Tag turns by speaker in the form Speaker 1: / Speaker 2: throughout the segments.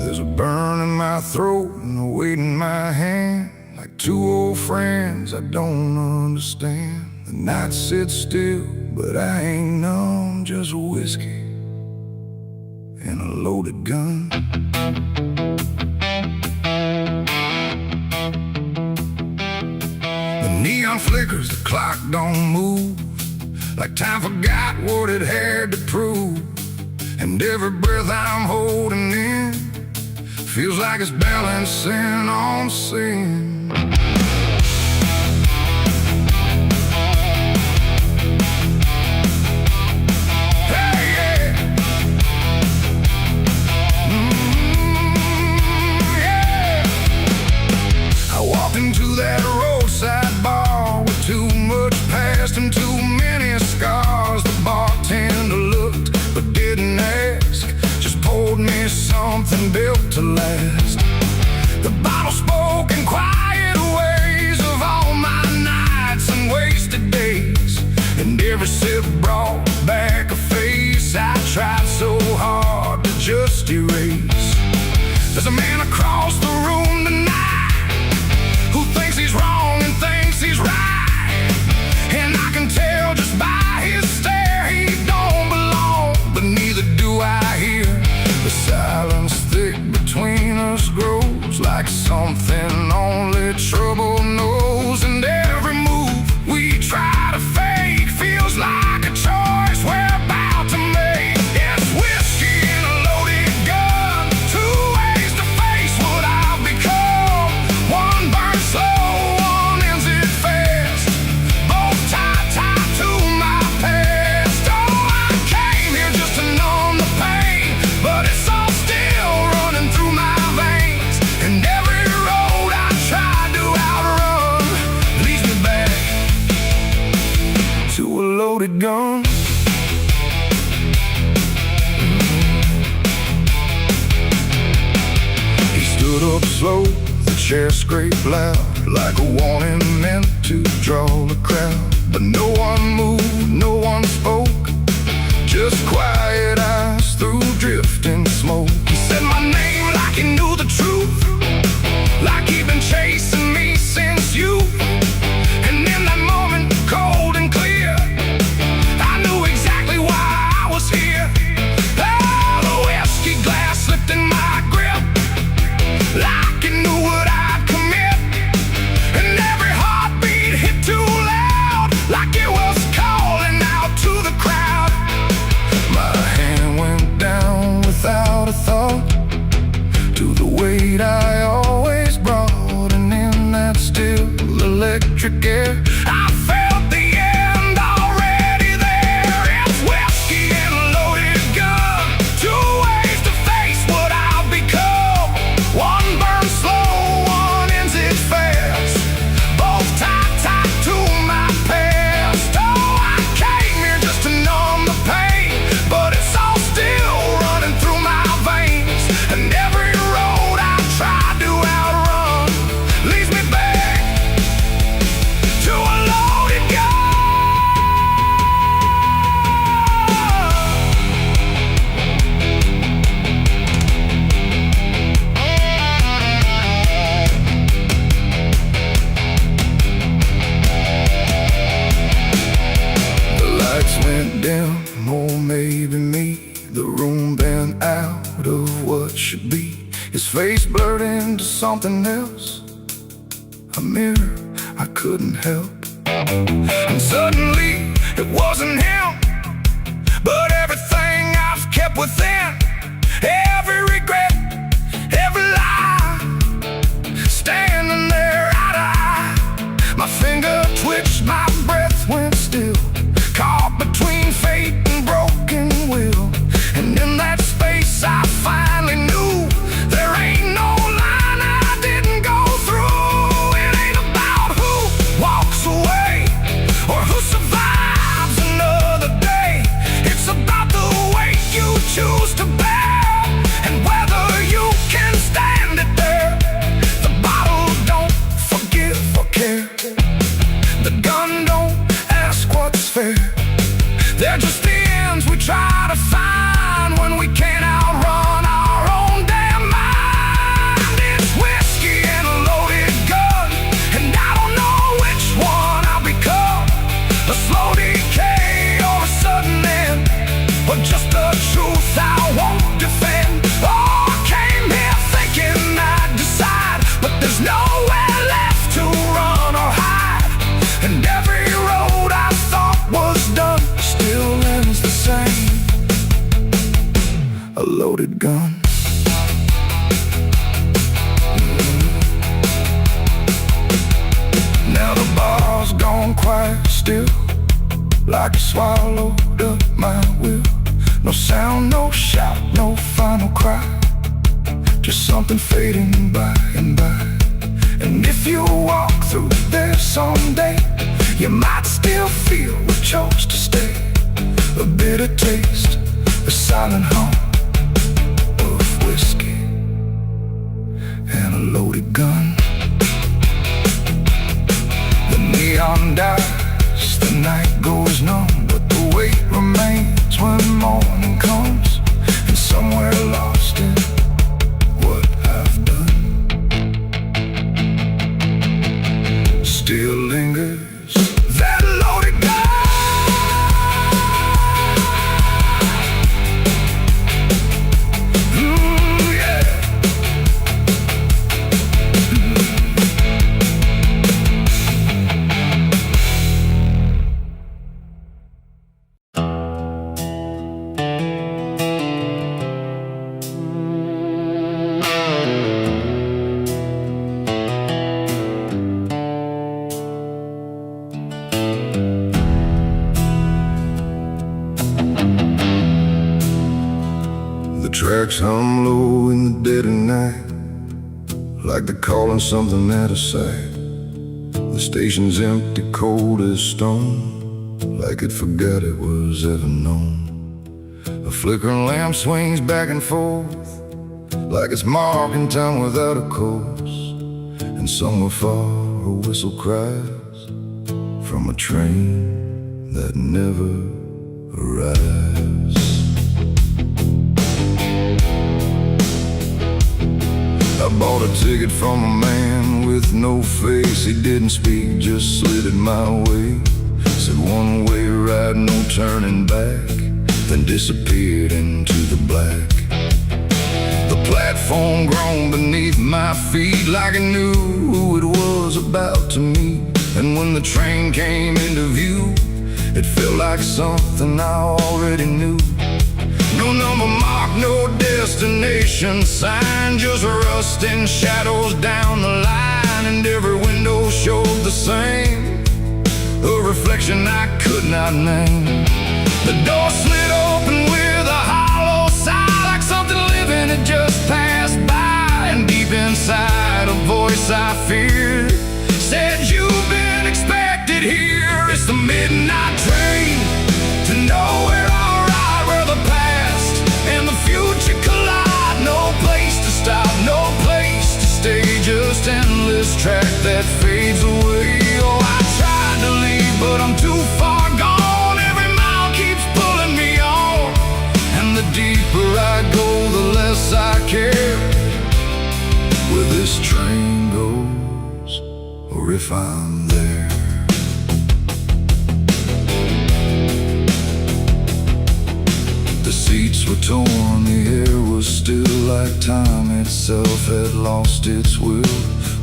Speaker 1: There's a burn in my throat and a weight in my hand, like two old friends I don't understand. The night sits still, but I ain't numb, just whiskey and a loaded gun. The neon flickers, the clock don't move, like time forgot what it had to prove. And every breath I'm holding in feels like it's balancing on sin. Hey, yeah. Yeah. I walked into that roadside bar with too much past and too many scars. The bartender looked but didn't ask, just poured me something built to last. The bottle spoke in quiet ways of all my nights and wasted days, and every sip brought back a face I tried so hard to just erase. There's a man across the room tonight who thinks he's wrong and thinks he's right, and I can tell just by his stare he don't belong, but neither do I here. The silence thick between us grows like something only trouble knows, and every move we try to fake feels like a choice we're about to make. It's whiskey and a loaded gun, two ways to face what I've become. One burns slow, one ends it fast, both tied to my past. Oh, I came here just to numb the pain, but it's all still running through my veins, and every road I tried to outrun leads me back to a loaded gun. He stood up slow, the chair scraped loud, like a warning meant to draw the crowd. But no one moved, no one spoke, just quiet eyes through drifting smoke. He said my name like he knew the truth, like he'd been chasing me since youth. And in that moment, cold and clear, I knew exactly why I was here. Oh, the whiskey glass slipped in my grip, like it knew what I'd commit, and every heartbeat hit too loud, like it was calling out to the crowd. My hand went down without a thought to the weight I always brought, and in that still electric air I felt the end already there. It's whiskey and a loaded gun, two ways to face what I've become. One burns slow, one ends it fast, both tied to my past. Oh, I came here just to numb the pain, but it's all still running through my veins, and every road I tried to outrun leads me back to a loaded gun. The lights went dim, or maybe me, the room bent out of what should be. His face blurred into something else, a mirror I couldn't help. And suddenly it wasn't him, but everything I've kept within, every regret, every lie, standing there eye to eye. My finger twitched, my breath went still, caught between fate and broken will. And in that space I finally knew there ain't no line I didn't go through. It ain't about who walks away or who survives another day. It's about the weight you choose to bear and There's nowhere left to run or hide, and every road I thought was done still ends the same. A loaded gun. Now the bar's gone quiet still, like it swallowed up my will. No sound, no shout, no final cry, just something fading by and by. And if you walk through there someday, you might still feel we chose to stay. A bitter taste, a silent hum of whiskey and a loaded gun. The neon dies, the night goes numb, but the weight remains when morning comes. And somewhere lost in what I've done still lingers that loaded gun. The tracks hum low in the dead of night, like they're calling something out of sight. The station's empty, cold as stone, like it forgot it was ever known. A flickering lamp swings back and forth, like it's marking time without a course. And somewhere far a whistle cries from a train that never arrives. I bought a ticket from a man with no face. He didn't speak, just slid it my way. Said one way ride, no turning back, then disappeared into the black. The platform groaned beneath my feet, like it knew who it was about to meet. And when the train came into view, it felt like something I already knew. No number mark, no destination sign, just rusting shadows down the line. And every window showed the same, a reflection I could not name. The door slid open with a hollow sigh, like something living had just passed by. And deep inside, a voice I feared said, "You've been expected here." It's the midnight train to nowhere, alright, where the past and the future collide. No place to stop, no place to stay, just endless track that fades away. Oh, I tried to leave, but I'm too far gone. Every mile keeps pulling me on, and the deeper I go, the less I care where this train goes, or if I'm there. The seats were torn, the air was still, like time itself had lost its will.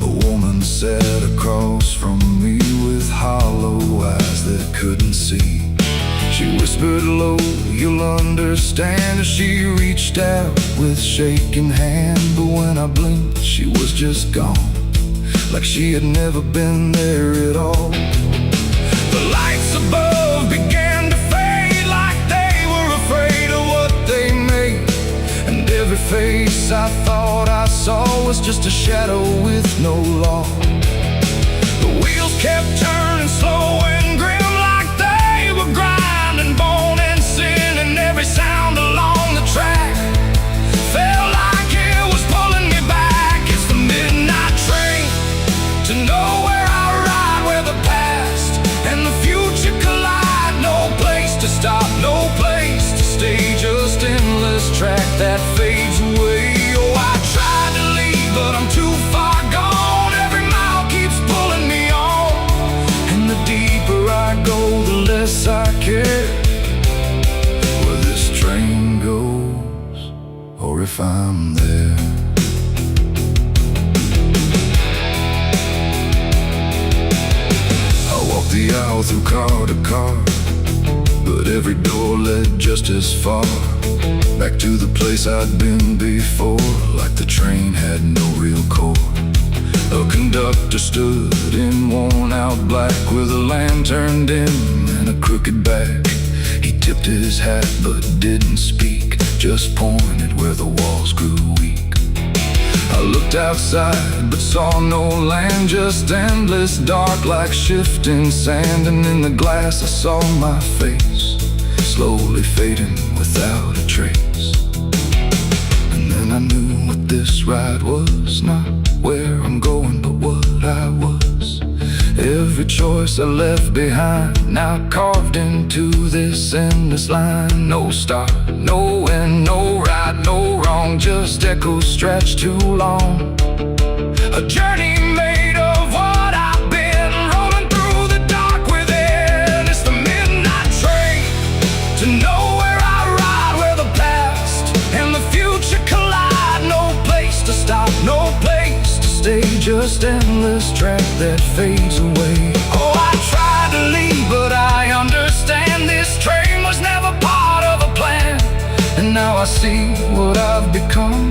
Speaker 1: A woman sat across from me with hollow eyes that couldn't see. She whispered low, "You'll understand," as she reached out with shaking hand. But when I blinked, she was just gone, like she had never been there at all. The lights above began to fade, like they were afraid of what they made. And every face I thought I saw was just a shadow with no law. The wheels kept turning slow and grim, like they were grinding bone and sin. And every sound along the track felt like it was pulling me back. It's the midnight train to nowhere, I ride, where the past and the future collide. No place to stop, no place to stay, just endless track that fades away. Oh, I tried to leave, but I'm too far gone. Every mile keeps pulling me on, and the deeper I go, the less I care where this train goes, or if I'm there. the aisle through car to car, but every door led just as far back to the place I'd been before. Like the train had no real core. A conductor stood in worn-out black with a lantern dim and a crooked back. He tipped his hat but didn't speak, just pointed where the walls grew weak. I looked outside but saw no land, just endless dark like shifting sand. And in the glass I saw my face, slowly fading without a trace. And then I knew what this ride was, not where I'm going but what I was. Every choice I left behind, now carved into this endless line. No start, no end, no right, no wrong, just echoes stretched too long. A journey made of what I've been, rolling through the dark within. It's the midnight train to nowhere I ride, where the past and the future collide. No place to stop, no place to stay, just endless track that fades away. Oh, I tried to leave, but I understand this train was never part of a plan. And now I see what I've become,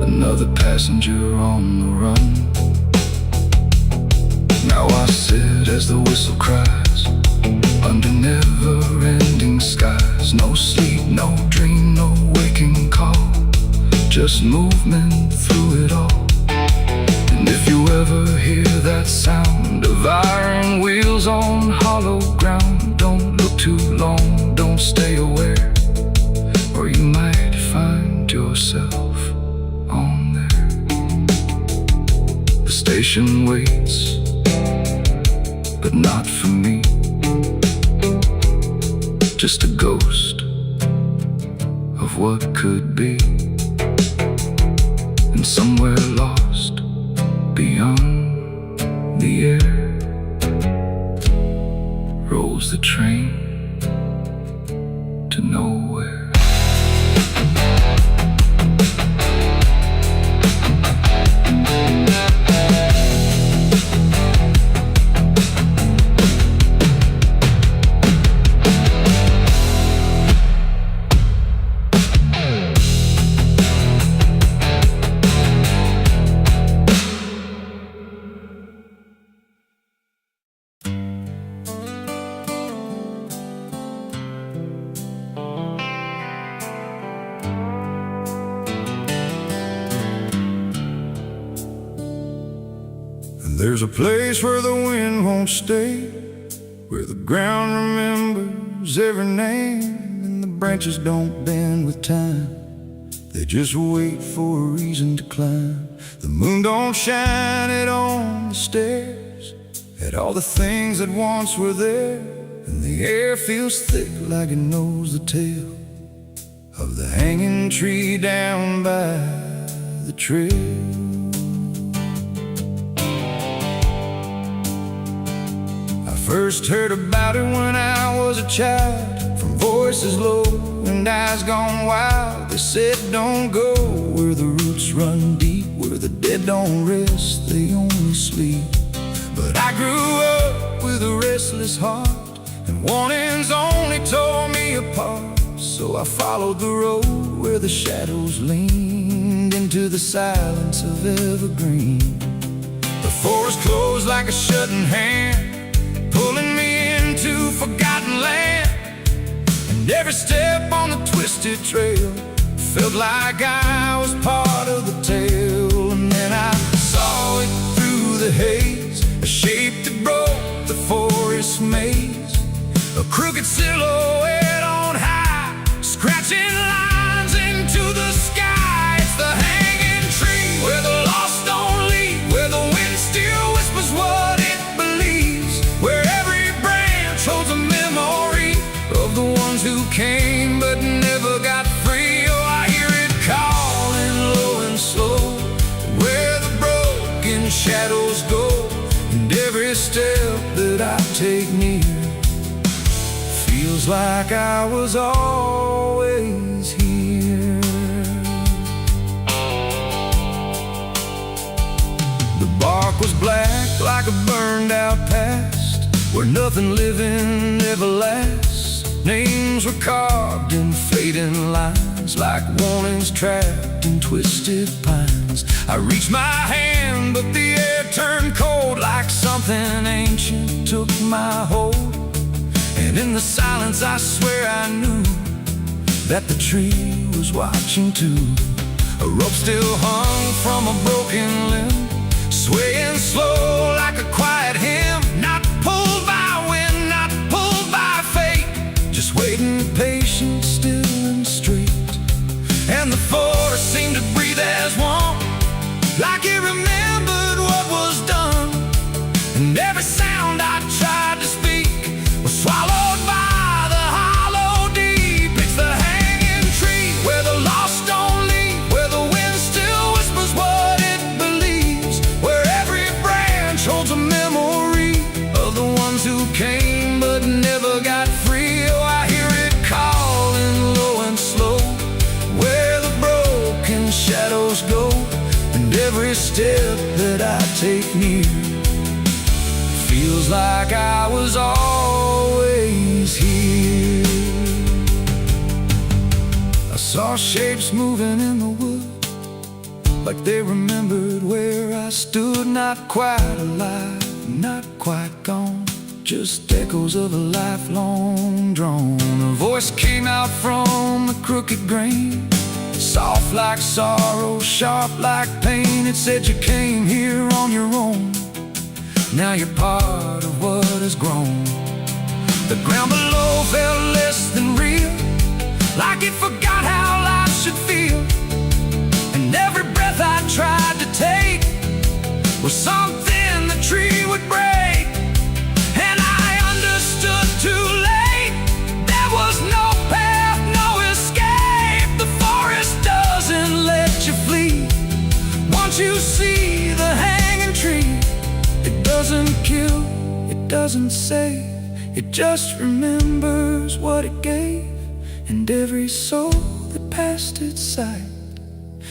Speaker 1: another passenger on the run. Now I sit as the whistle cries, under never-ending skies. No sleep, no dream, no waking call, just movement through it all. And if you ever hear that sound of iron wheels on hollow ground, don't look too long, don't stay aware, or you might find yourself on there. The station waits, but not for me, just a ghost of what could be. And somewhere lost beyond the air rolls the train to nowhere. There's a place where the wind won't stay, where the ground remembers every name, and the branches don't bend with time, they just wait for a reason to climb. The moon don't shine it on the stairs, at all the things that once were there, and the air feels thick like it knows the tale of the hanging tree down by the trail. First heard about it when I was a child, from voices low and eyes gone wild. They said don't go where the roots run deep, where the dead don't rest, they only sleep. But I grew up with a restless heart, and warnings only tore me apart. So I followed the road where the shadows leaned into the silence of evergreen. The forest closed like a shutting hand, pulling me into forgotten land. And every step on the twisted trail felt like I was part of the tale. And then I saw it through the haze, a shape that broke the forest maze, a crooked silhouette on high, scratching lines into the sky. It's the hanging tree where the lost don't leave, where the wind still whispers what it believes, where every branch holds a memory of the ones who came but never got free. Oh, I hear it calling low and slow, where the broken shadows go, and every step that I take near feels like I was always here. The bark was black like a burned out past, where nothing living ever lasts. Names were carved in fading lines, like warnings trapped in twisted pines. I reached my hand, but the air turned cold, like something ancient took my hold. And in the silence I swear I knew that the tree was watching too. A rope still hung from a broken limb, swaying slow like a quiet hymn. Not pulled by wind, not pulled by fate, just waiting patient, still and straight. And the forest seemed to breathe as one, like it remembered what was done. And every sound I tried to speak was swallowed by the hollow deep. It's the hanging tree where the lost don't leave, where the wind still whispers what it believes, where every branch holds a memory of the ones who came but never got free. Oh, I hear it calling low and slow, where the broken shadows go. And every step that I take near feels like I was always here. I saw shapes moving in the wood, like they remembered where I stood. Not quite alive, not quite gone, just echoes of a lifelong drone. A voice came out from the crooked grain, soft like sorrow, sharp like pain. It said you came here on your own, now you're part of what has grown. The ground below felt less than real, like it forgot how life should feel. And every breath I tried to take was something the tree would break. And I understood too late, there was no path, no escape. The forest doesn't let you flee. Once you see the hanging tree, it doesn't kill, it doesn't save, it just remembers what it gave. And every soul that passed its sight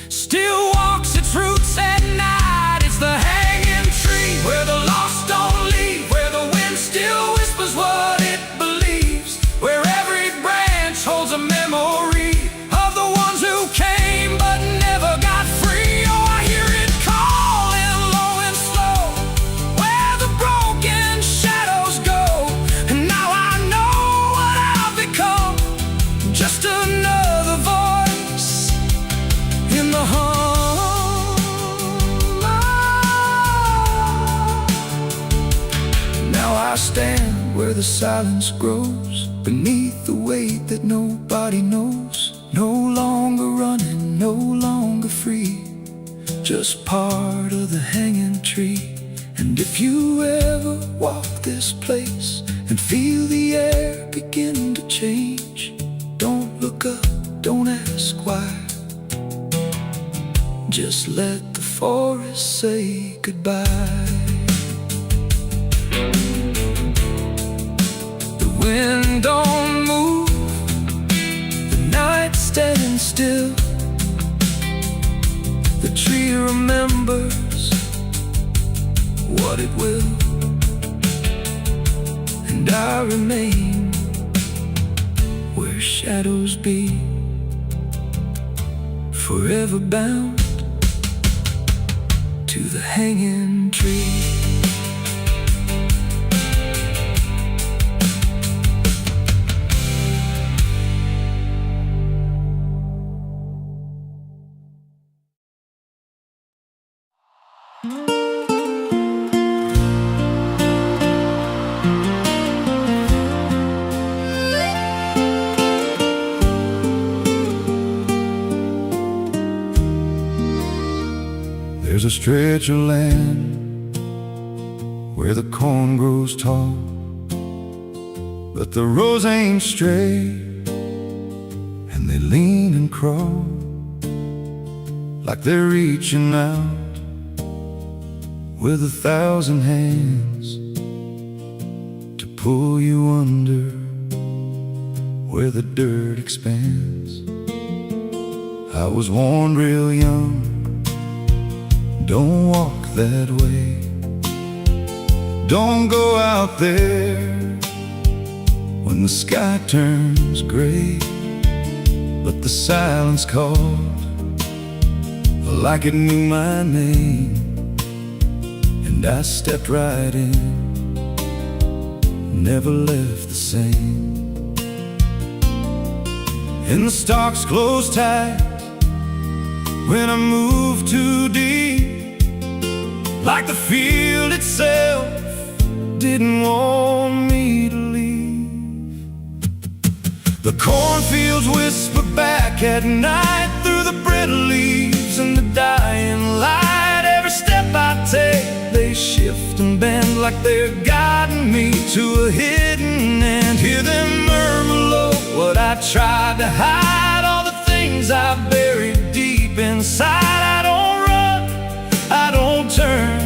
Speaker 1: still walks its roots at night. It's the hanging tree where the lost don't leave, where the wind still whispers what it believes, where every branch holds a memory of the ones who came but never got free. Oh, I hear it calling low and slow, where the broken shadows go. And now I know what I've become, just another voice in the hum. Now I stand where the silence grows, beneath the weight that nobody knows. No longer running, no longer free, just part of the hanging tree. And if you ever walk this place and feel the air begin to change, don't look up, don't ask why, just let the forest say goodbye. The wind don't move, the night standing still, the tree remembers what it will. And I remain where shadows be, forever bound to the hanging tree. There's a stretch of land where the corn grows tall, but the rows ain't straight, and they lean and crawl like they're reaching out with 1,000 hands to pull you under where the dirt expands. I was warned real young, don't walk that way, Don't go out there when the sky turns gray, but the silence called like it knew my name, and I stepped right in, never left the same. And the stalks closed tight when I moved too deep, like the field itself didn't want me to leave. The cornfields whisper back at night through the brittle leaves and the dying light. Every step I take, they shift and bend like they're guiding me to a hidden end. Hear them murmur low what I tried to hide, all the things I buried deep inside. I don't run, I don't turn,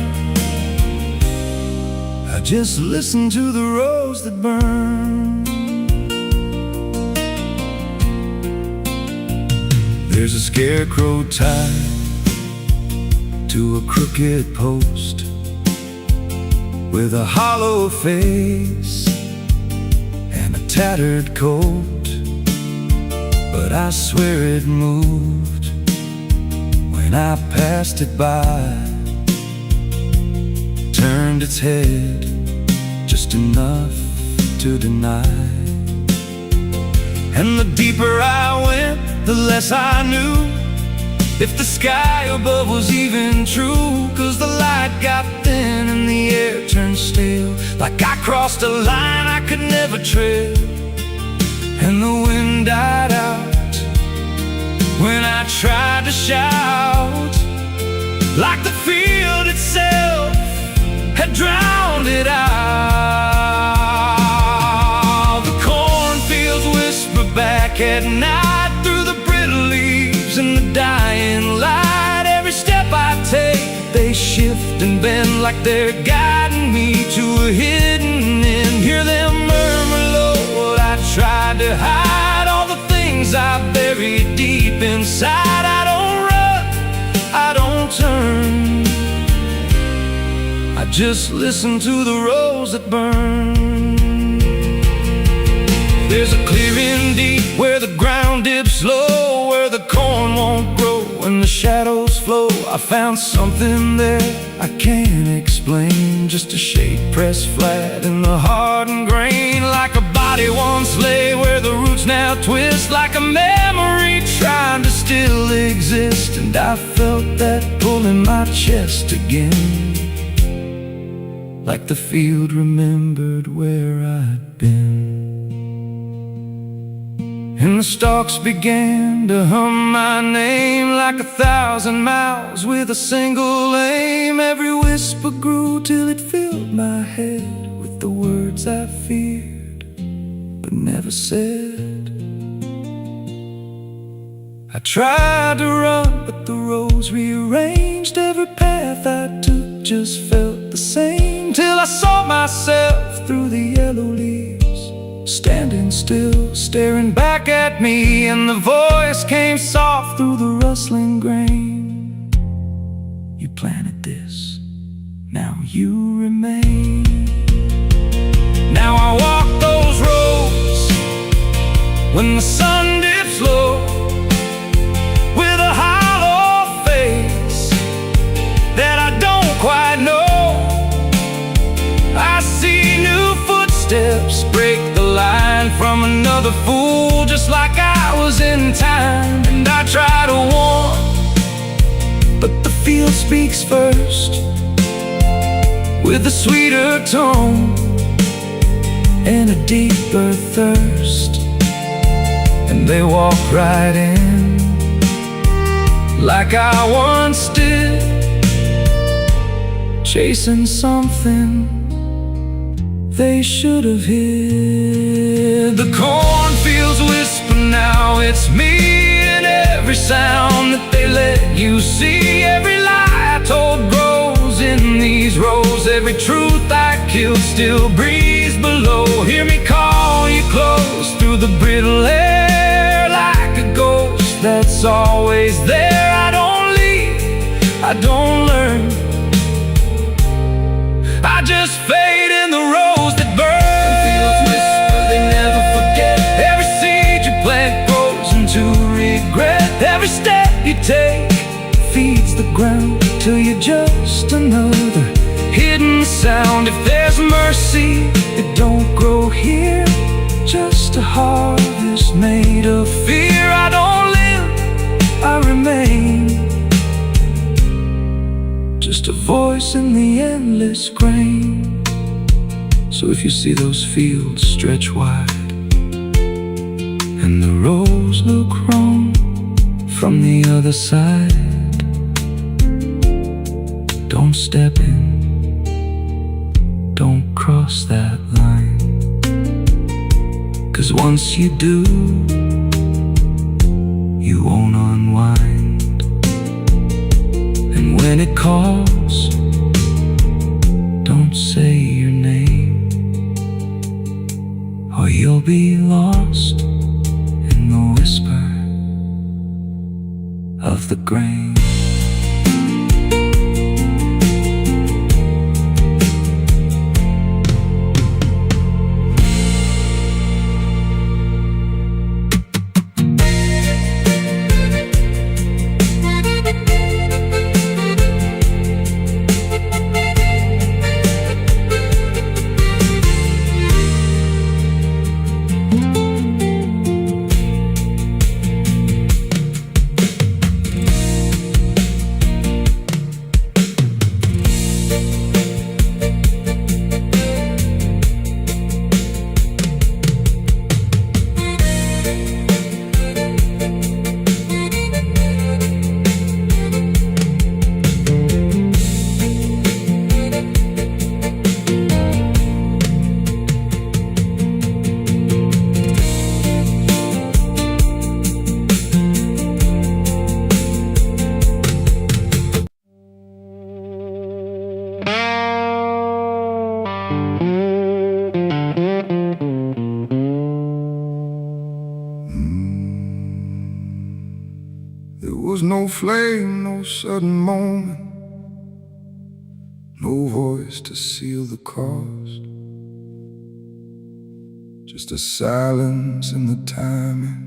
Speaker 1: I just listen to the rose that burn. There's a scarecrow tied to a crooked post with a hollow face and a tattered coat, but I swear it moved when I passed it by. Turned its head just enough to deny. And the deeper I went, the less I knew if the sky above was even true. 'Cause the light got thin and the air turned stale, like I crossed a line I could never tread. And the wind died out when I tried to shout, like the field itself had drowned it out. The cornfields whisper back at night through the brittle leaves and the dying light. Every step I take, they shift and bend like they're guiding me to a hidden end. Hear them murmur low what I tried to hide, all the things I buried deep inside. I don't run, I don't turn, I just listen to the rose that burn. There's a clearing deep where the ground dips low, where the corn won't grow and the shadows flow. I found something there I can't explain, just a shape pressed flat in the hardened grain, like a body once lay where the roots now twist, like a memory trying to still exist. And I felt that pull in my chest again, like the field remembered where I'd been. And the stalks began to hum my name like 1,000 miles with a single aim. Every whisper grew till it filled my head with the words I feared but never said. I tried to run, but the rose rearranged. Every path I took just felt the same, till I saw myself through the yellow leaves, standing still, staring back at me. And the voice came soft through the rustling grain: you planted this, now you remain. Now I walk those roads when the sun dips low, with a hollow face that I don't quite know. I see new footsteps break the line from another fool, just like I was in time. And I try to warn, but the field speaks first, with a sweeter tone and a deeper thirst. And they walk right in, like I once did, chasing something they should have hid. The cornfields whisper now, it's me, and every sound that they let you see. Every lie I told grows in these rows, every truth I killed still breathes below. Hear me call you close through the brittle air, like a ghost that's always there. I don't leave, I don't learn, I just fade till you're just another hidden sound. If there's mercy, it don't grow here, just a harvest made of fear. I don't live, I remain, just a voice in the endless grain. So if you see those fields stretch wide and the rows look wrong from the other side, don't step in, don't cross that line. 'Cause once you do, you won't unwind. And when it calls, don't say your name, or you'll be lost in the whisper of the grain. There was no flame, no sudden moment, no voice to seal the cost, just a silence in the timing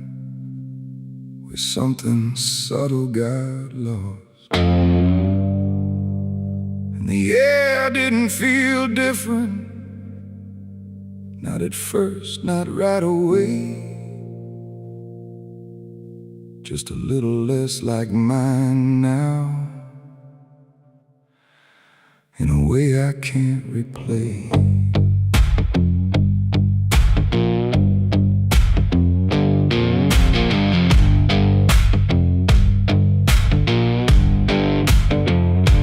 Speaker 1: where something subtle got lost. And the air didn't feel different, not at first, not right away, just a little less like mine now, in a way I can't replay.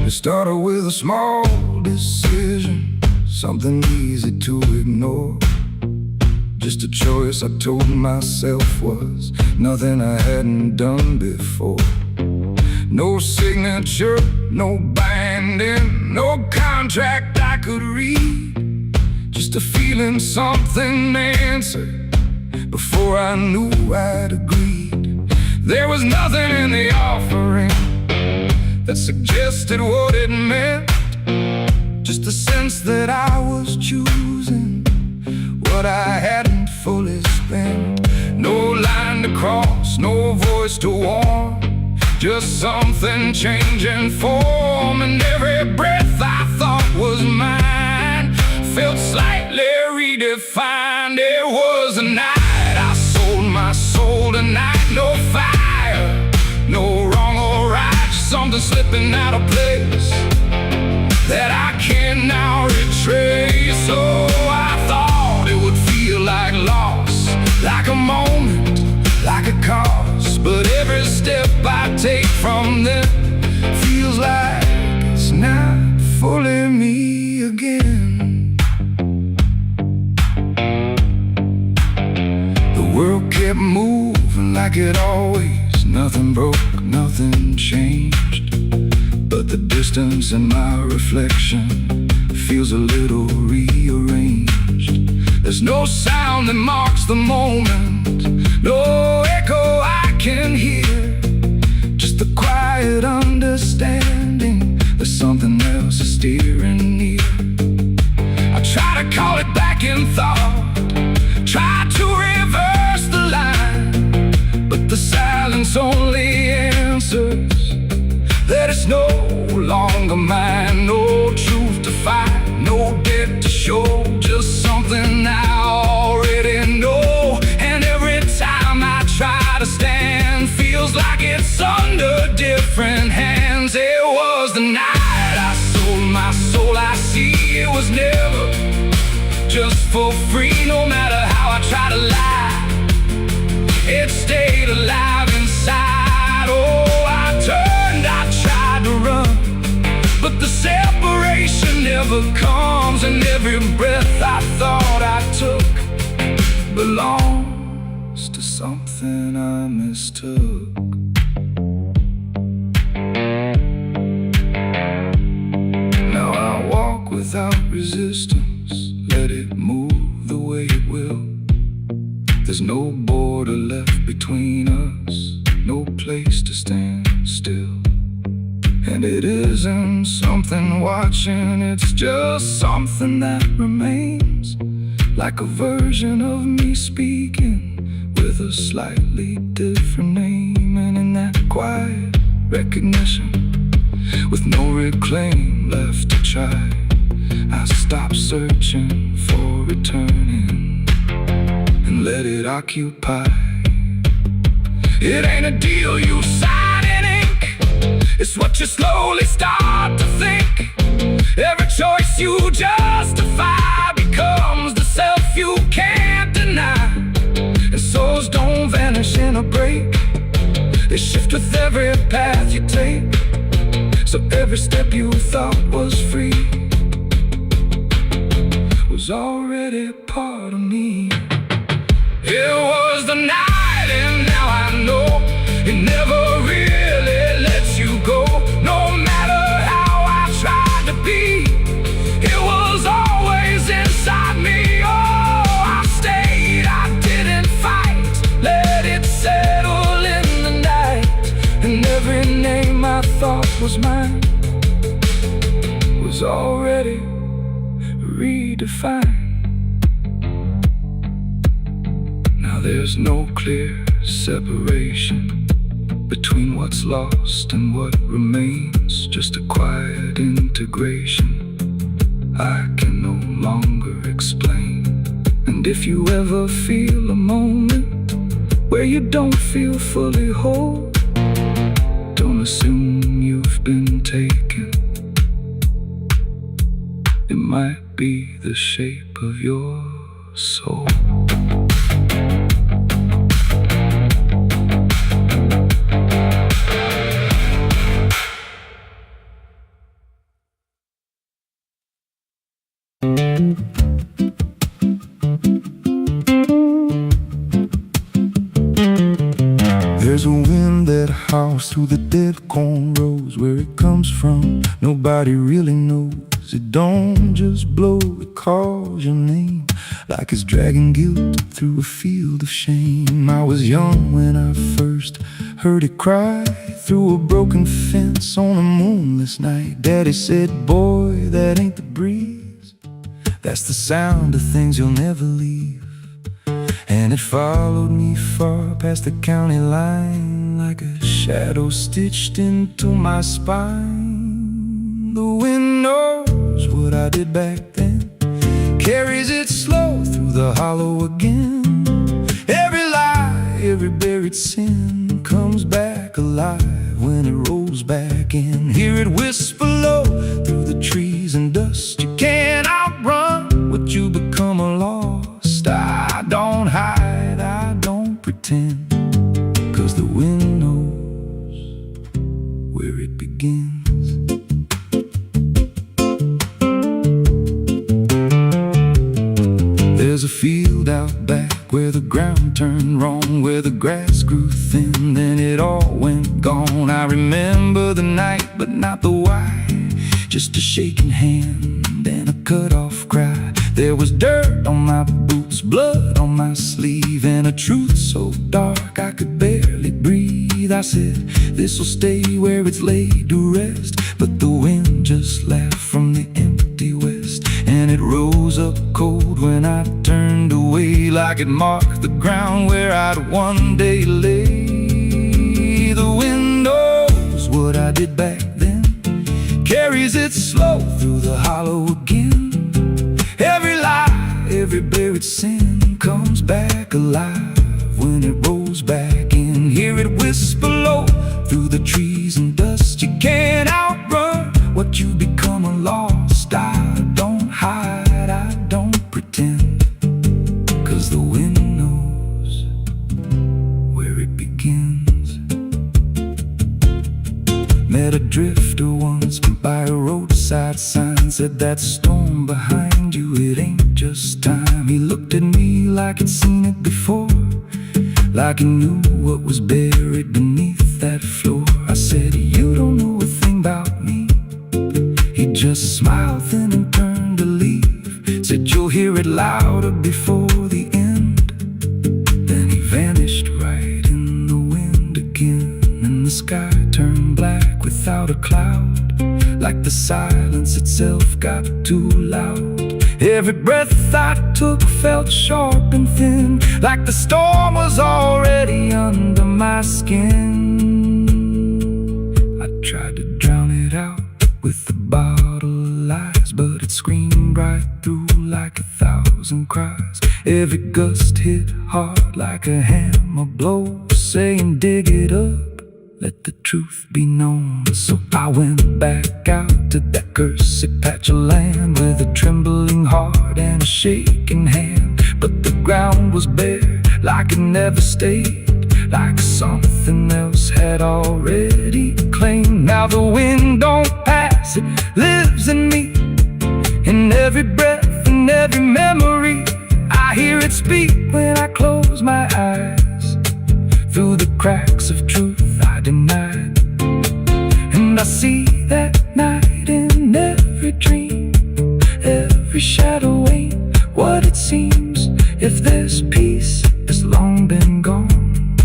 Speaker 1: It started with a small decision, something easy to ignore. Just a choice I told myself was nothing I hadn't done before. No signature, no binding, no contract I could read. Just a feeling something answered before I knew I'd agreed. There was nothing in the offering that suggested what it meant, just a sense that I was choosing what I hadn't fully spent. No line to cross, no voice to warn, just something changing form. And every breath I thought was mine felt slightly redefined. It was a night I sold my soul tonight. No fire, no wrong or right, just something slipping out of place that I can now retrace. So I thought it would feel like loss, like a moment, like a cause. But every step I take from them feels like it's not fully me again. The world kept moving like it always, nothing broke, nothing changed. But the distance in my reflection feels a little rearranged. There's no sound that marks the moment, no echo I can hear, just the quiet understanding that something else is steering near. I try to call it back in thought, try to reverse the line, but the silence only answers that it's no longer was never just for free. No matter how I try to lie, it stayed alive inside. Oh, I turned, I tried to run, but the separation never comes. And every breath I thought I took belongs to something I mistook. Now I walk without resistance, let it move the way it will. There's no border left between us, no place to stand still. And it isn't something watching, it's just something that remains, like a version of me speaking with a slightly different name. And in that quiet recognition, with no reclaim left to try, I stop searching for returning and let it occupy. It ain't a deal you sign in ink, it's what you slowly start to think. Every choice you justify becomes the self you can't deny. And souls don't vanish in a break, they shift with every path you take. So every step you thought was free was already part of me. It was the night, and now I know it never really lets you go. No matter how I tried to be, it was always inside me. Oh, I stayed, I didn't fight, let it settle in the night. And every name I thought was mine was already redefined. Now there's no clear separation between what's lost and what remains, just a quiet integration I can no longer explain. And if you ever feel a moment where you don't feel fully whole, don't assume you've been taken. It might be the shape of your soul.
Speaker 2: There's a wind that howls through the dead corn rows. Where it comes from, nobody really knows. It don't just blow, it calls your name, like it's dragging guilt through a field of shame. I was young when I first heard it cry through a broken fence on a moonless night. Daddy said, boy, that ain't the breeze, that's the sound of things you'll never leave. And it followed me far past the county line, like a shadow stitched into my spine. The wind knows what I did back then, carries it slow through the hollow again. Every lie, every buried sin comes back alive when it rolls back in. Hear it whisper low through the trees and dust. You can't outrun what you become lost. I don't hide, I don't pretend, 'cause the wind knows where it begins. There's a field out back where the ground turned wrong, where the grass grew thin, then it all went gone. I remember the night, but not the why, just a shaking hand and a cut-off cry. There was dirt on my boots, blood on my sleeve, and a truth so dark I could barely breathe. I said, this'll stay where it's laid to rest, but the wind just laughed from the empty west, and it rose up cold when I turned away, like it marked the ground where I'd one day lay. The wind knows what I did back then, carries it slow through the hollow again. Every lie, every buried sin comes back alive when it rolls back in. Hear it whisper low through the trees and dust. You can't outrun what you become lost. I don't hide. roadside sign said that storm behind you, it ain't just time. He looked at me like he'd seen it before, like he knew what was buried beneath that floor. I said, you don't know a thing about me. He just smiled then and turned to leave. Said, you'll hear it louder before the end. Then he vanished right in the wind again, and the sky turned black without a cloud, like the silence itself got too loud. Every breath I took felt sharp and thin, like the storm was already under my skin. I tried to drown it out with a bottle of lies, but it screamed right through like 1,000 cries. Every gust hit hard like a hammer blow, saying dig it up, let the truth be known. So I went back out to that cursed patch of land with a trembling heart and a shaking hand. But the ground was bare, like it never stayed, like something else had already claimed. Now the wind don't pass, it lives in me, in every breath and every memory. I hear it speak when I close my eyes, through the cracks of truth I denied. And I see that night in every dream, every shadow ain't what it seems. If there's peace, it's long been gone,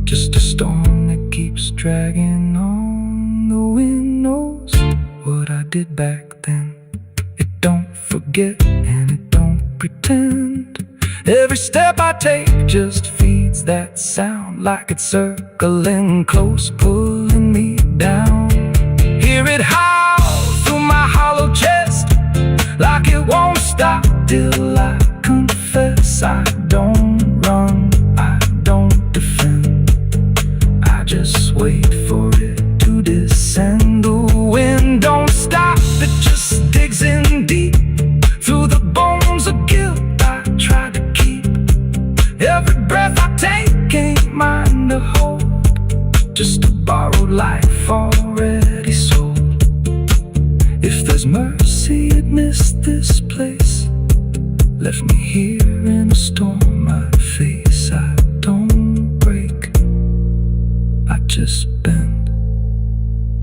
Speaker 2: just a storm that keeps dragging on. The wind knows what I did back then. It don't forget and it don't pretend. Every step I take just feeds that sound, like it's circling close, pulling me down. Hear it howl through my hollow chest, like it won't stop till I confess. I don't run, I don't defend, I just wait for it to descend. The wind don't stop, it just digs in deep, through the bones of guilt I try to keep. Every breath I take ain't mine to hold, just a borrowed life already sold. If there's mercy, it missed this place, left me here in a storm I face. I don't break, I just bend,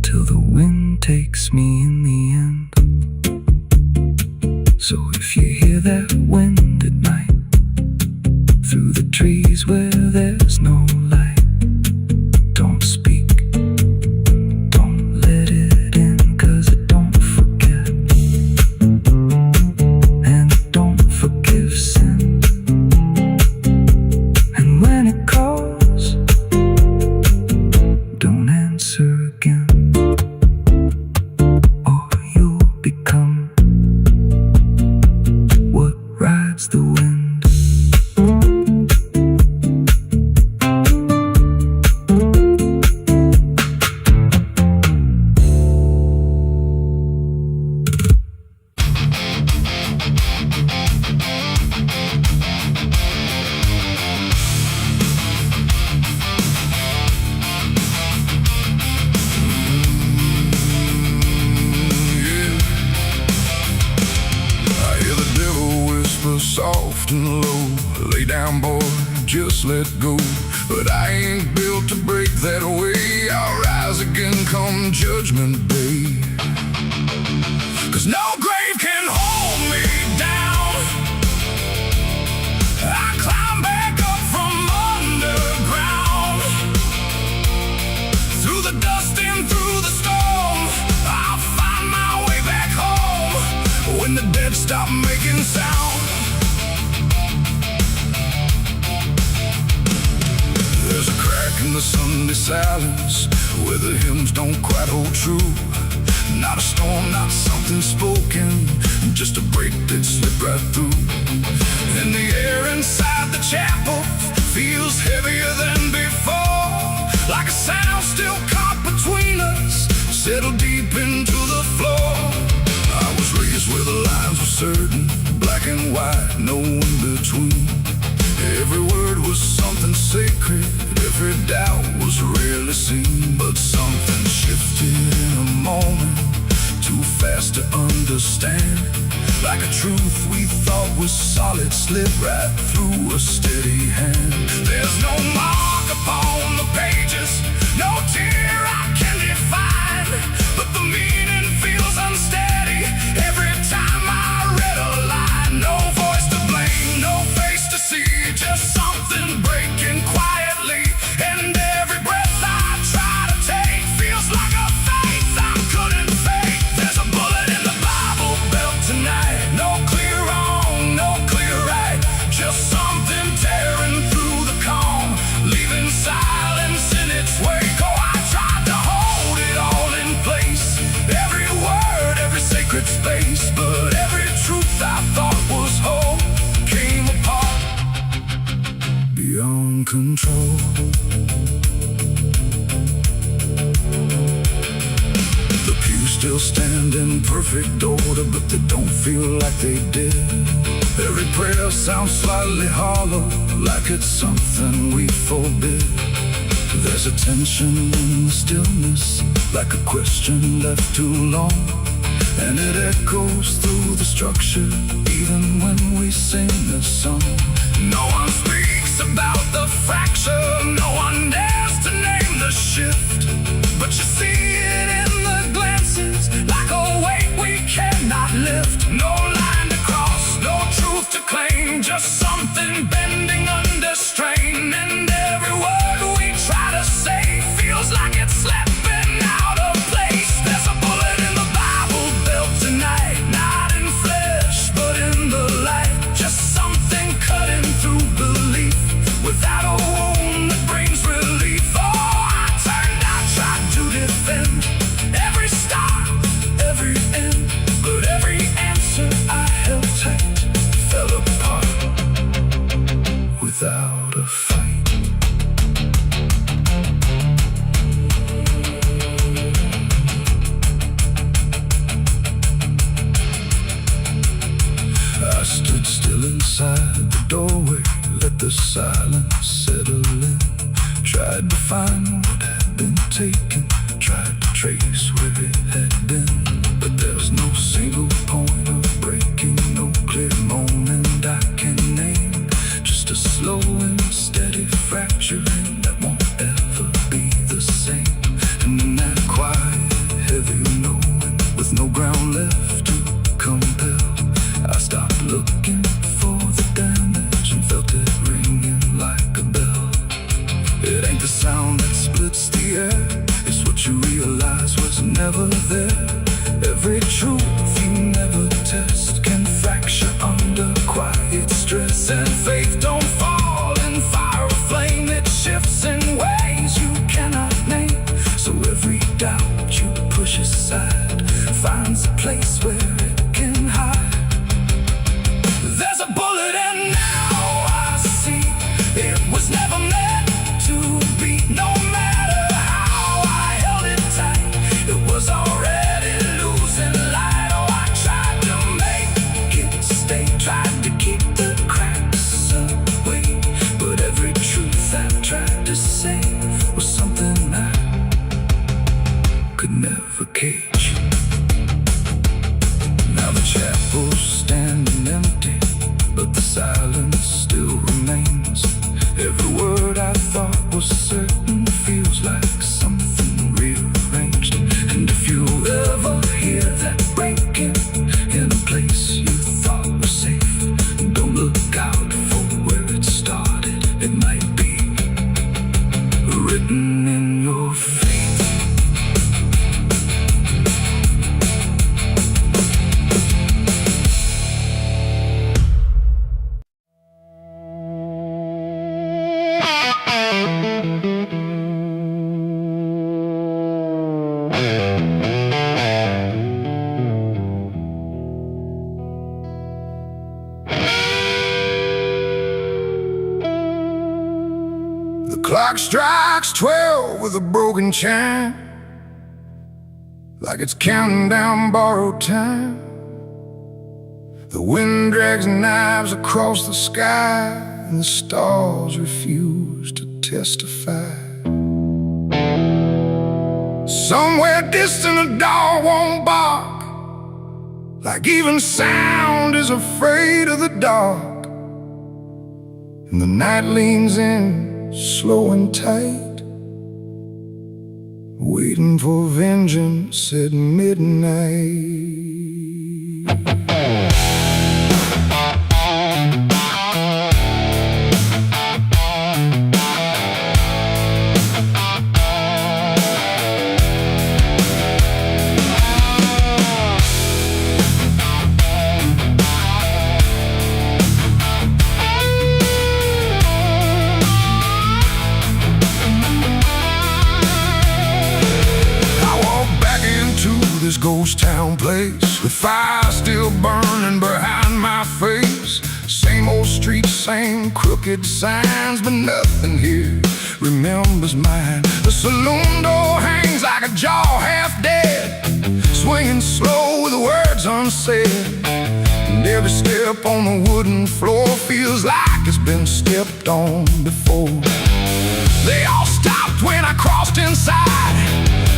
Speaker 2: till the wind takes me in the end. So if you hear that wind at night, through the trees where there's no light, don't speak, don't let it in, 'cause it don't forget, and it don't forgive sin. And when it calls, don't answer again, or you'll become what rides the wind.
Speaker 1: Soft and low, lay down boy, just let go. But I ain't built to break that way. I'll rise again come judgment day, 'cause no grave can hold me down. I climb back up from underground, through the dust and through the storm. I'll find my way back home when the dead stop making sound. There's a crack in the Sunday silence, where the hymns don't quite hold true. Not a storm, not something spoken, just a break that slipped right through. And the air inside the chapel feels heavier than before, like a sound still caught between us, settled deep into the floor. I was raised where the lines were certain, black and white, no in between. Every word was something sacred, every doubt was rarely seen. But something shifted in a moment, too fast to understand. Like a truth we thought was solid slid right through a steady hand. There's no mark upon the pages, no tear I can define, but the meaning feels unsteady every time I read a line. No voice to blame, no face to see, just something breaking quietly. And every breath I try to take feels like a faith I couldn't fake. There's a bullet in the Bible belt tonight. No clear wrong, no clear right, just something tearing through the calm, leaving silence in its wake. Oh, I tried to hold it all in place, every word, every sacred space, but every truth I thought was whole came apart beyond control. The pews still stand in perfect order, but they don't feel like they did. Every prayer sounds slightly hollow, like it's something we forbid. There's a tension in the stillness, like a question left too long, and it echoes through the structure, even when we sing this song. No one speaks about the fracture, no one dares to name the shift, but you see it in the glances, like a weight we cannot lift. No line to cross, no truth to claim, just something bending under strain. And every word we try to say feels like it's slipping out of place. There's a bullet in the Bible belt tonight, not in flesh, but in the light. Just something cutting through belief, without a wound that brings relief. Oh, I turned, I tried to defend every start, every end, but every answer I held tight fell apart without a fight. I stood still inside the doorway, let the silence settle in. Tried to find what had been taken, tried to trace where it had been, but there's no single point of breaking, no clear moment I can name. Just a slow and steady fracturing that won't ever be the same. And in that quiet, heavy knowing, with no ground left to compel, I stopped looking for the damage and felt it ringing like a bell. It ain't the sound that splits the air, it's what you realize was never there. Every truth you never test can fracture under quiet stress. And faith don't fall in fire or flame, it shifts in ways you cannot name. So every doubt you push aside finds a place where it can hide. There's a bullet and now I see it was never meant to be. No matter how I held it tight, it was already losing light. Oh, I tried to make it stay, tried to keep the cracks away, but every truth I tried to say was something I could never cage. Now the chapel's standing empty, but the silence still remains. Every word I thought was certain feels like something rearranged. And if you ever hear that breaking in a place you thought was safe, don't look out for where it started. It might be written in your fate. The clock strikes 12 with a broken chime, like it's counting down borrowed time. The wind drags knives across the sky, and the stars refuse to testify. Somewhere distant a dog won't bark, like even sound is afraid of the dark. And the night leans in, slow and tight, waiting for vengeance at midnight. This ghost town place, with fire still burning behind my face. Same old streets, same crooked signs, but nothing here remembers mine. The saloon door hangs like a jaw half dead, swinging slow with words unsaid. And every step on the wooden floor feels like it's been stepped on before. They all stopped when I crossed inside,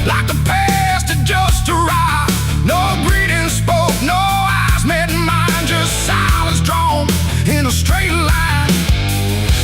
Speaker 1: like the past had just arrived. No greeting spoke, no eyes met mine, just silence drawn in a straight line.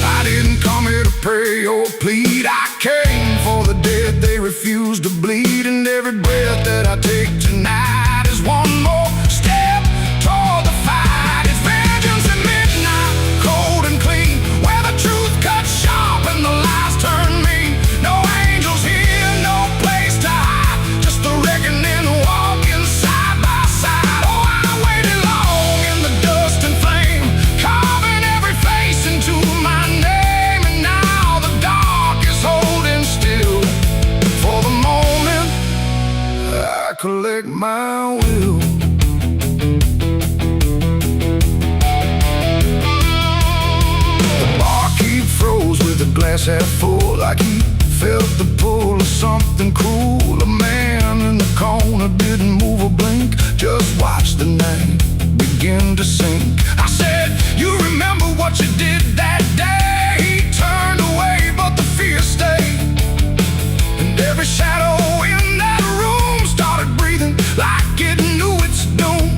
Speaker 1: I didn't come here to pray or plead, I came for the dead they refuse to bleed. And every breath that I take tonight is one more step toward the fight. It's vengeance at midnight, cold and clean, where the truth cuts sharp and the lies turn mean. No angels here, no place to hide, just the reckoning walking side by side. Oh, I waited long in the dust and flame, carving every face into my name. And now the dark is holding still. For the moment, I collect my will. The barkeep froze with a glass half full, like he felt the pull of something cruel. A man in the corner didn't move or blink, just watched the night begin to sink. I said, you remember what you did that day? He turned away, but the fear stayed. And every shadow in that room started breathing like it knew its doom.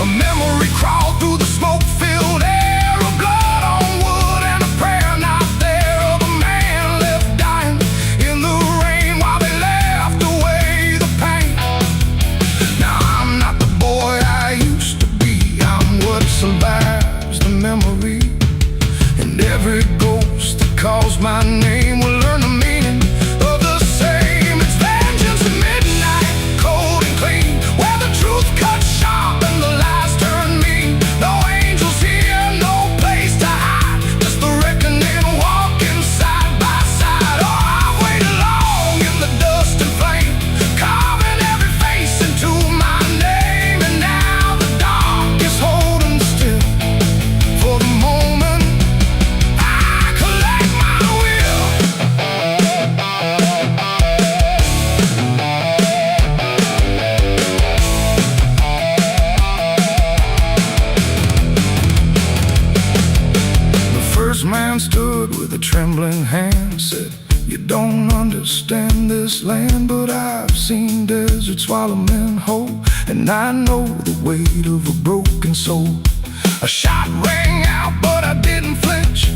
Speaker 1: A memory crawled through the smoke-filled air, of blood on wood and a prayer not there, of a man left dying in the rain while they left away the pain. Now I'm not the boy I used to be, I'm what survives the memory. And every ghost that calls my name will learn the meaning of the same. It's vengeance at midnight, cold and clean, where the truth cuts sharp and the lies turn mean. No angels here, no place to hide, just the reckoning walking side by side. Oh, I've waited long in the dust and flame, carving every face into my name. And now the dark is holding still. For the moment, I collect my will. The first man stood with a trembling hand, said, you don't understand this land, but I've seen deserts swallow men whole, and I know the weight of a broken soul. A shot rang out, but I didn't flinch.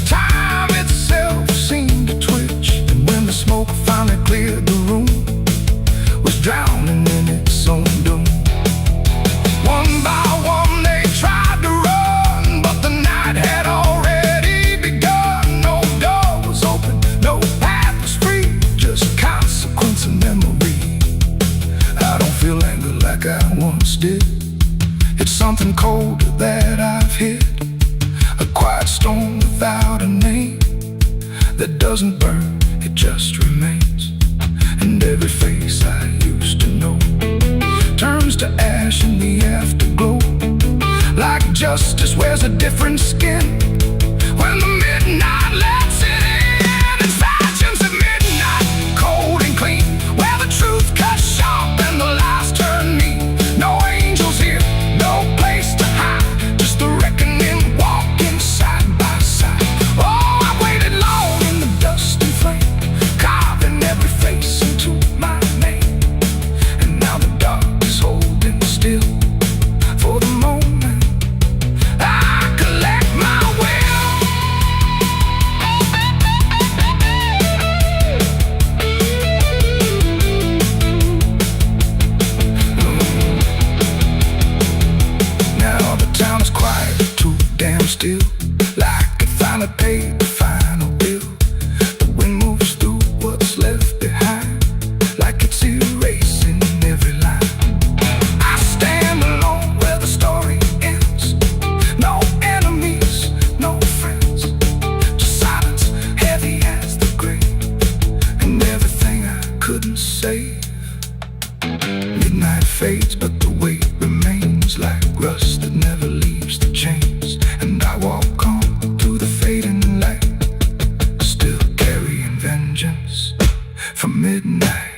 Speaker 1: Time itself seemed to twitch, and when the smoke finally cleared the room, was drowning in its own doom. One by one they tried to run, but the night had already begun. No door was open, no path was free, just consequence and memory. I don't feel anger like I once did, it's something colder that I've hit. A quiet storm without a name, that doesn't burn, it just remains. And every face I used to know turns to ash in the afterglow, like justice wears a different skin when the midnight lets it in. It's vengeance at midnight, cold and clean, where the truth cuts sharp and the lies turn mean. No angels here, no place to hide, just the reckoning walking side by side. Oh, I waited long in the dust and flame, carving every face into my name. And now the dark is holding still. still, like it finally paid the final bill. The wind moves through what's left behind, like it's erasing every line. I stand alone where the story ends. No enemies, no friends, just silence heavy as the grave, and everything I couldn't save. Midnight fades, but the weight remains like rust that never leaves the chains. And I walk on through the fading light, still carrying vengeance from midnight.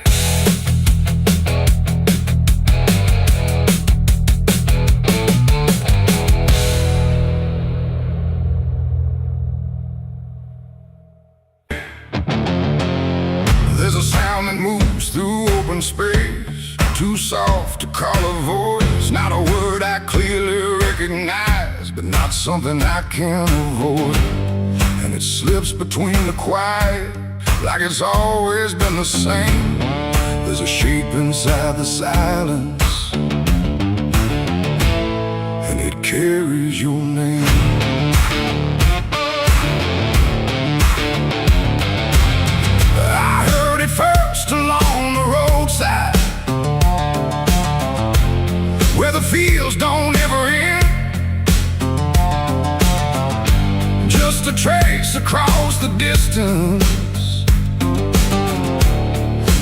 Speaker 1: There's a sound that moves through open space, too soft to call a voice. Not a word I clearly recognize, but not something I can avoid. And it slips between the quiet, like it's always been the same. There's a shape inside the silence, and it carries your name. I heard it first along the roadside, where the fields don't ever end. Just a trace across the distance,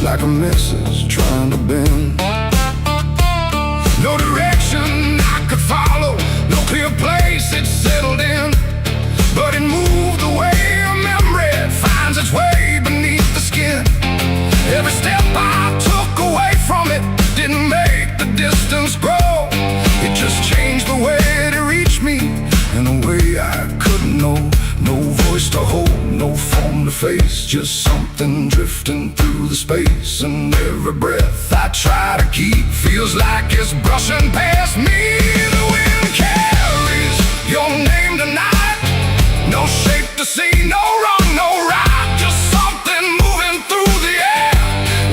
Speaker 1: like a message trying to bend. No direction I could follow, no clear place it settled in, but it moved the way a memory finds its way beneath the skin. Every step I took away from it didn't make the distance grow. It just changed the way it reached me in a way I couldn't know. No voice to hold, no form to face, just something drifting through the space. And every breath I try to keep feels like it's brushing past me. The wind carries your name tonight, no shape to see, no wrong, no right, just something moving through the air,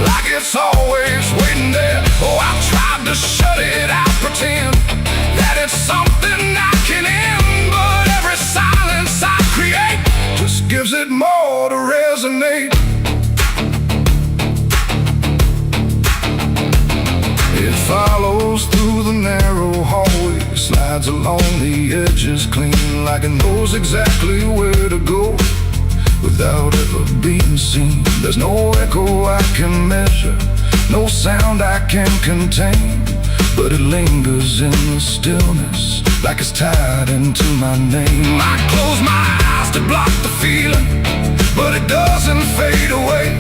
Speaker 1: like it's always waiting there. Oh, I've tried to shut it out, pretend that it's something I can end, but every silence I create just gives it more to resonate. It follows through the narrow hallway, slides along the edges clean, like it knows exactly where to go without ever being seen. There's no echo I can measure, no sound I can contain, but it lingers in the stillness, like it's tied into my name. I close my eyes to block the feeling, but it doesn't fade away.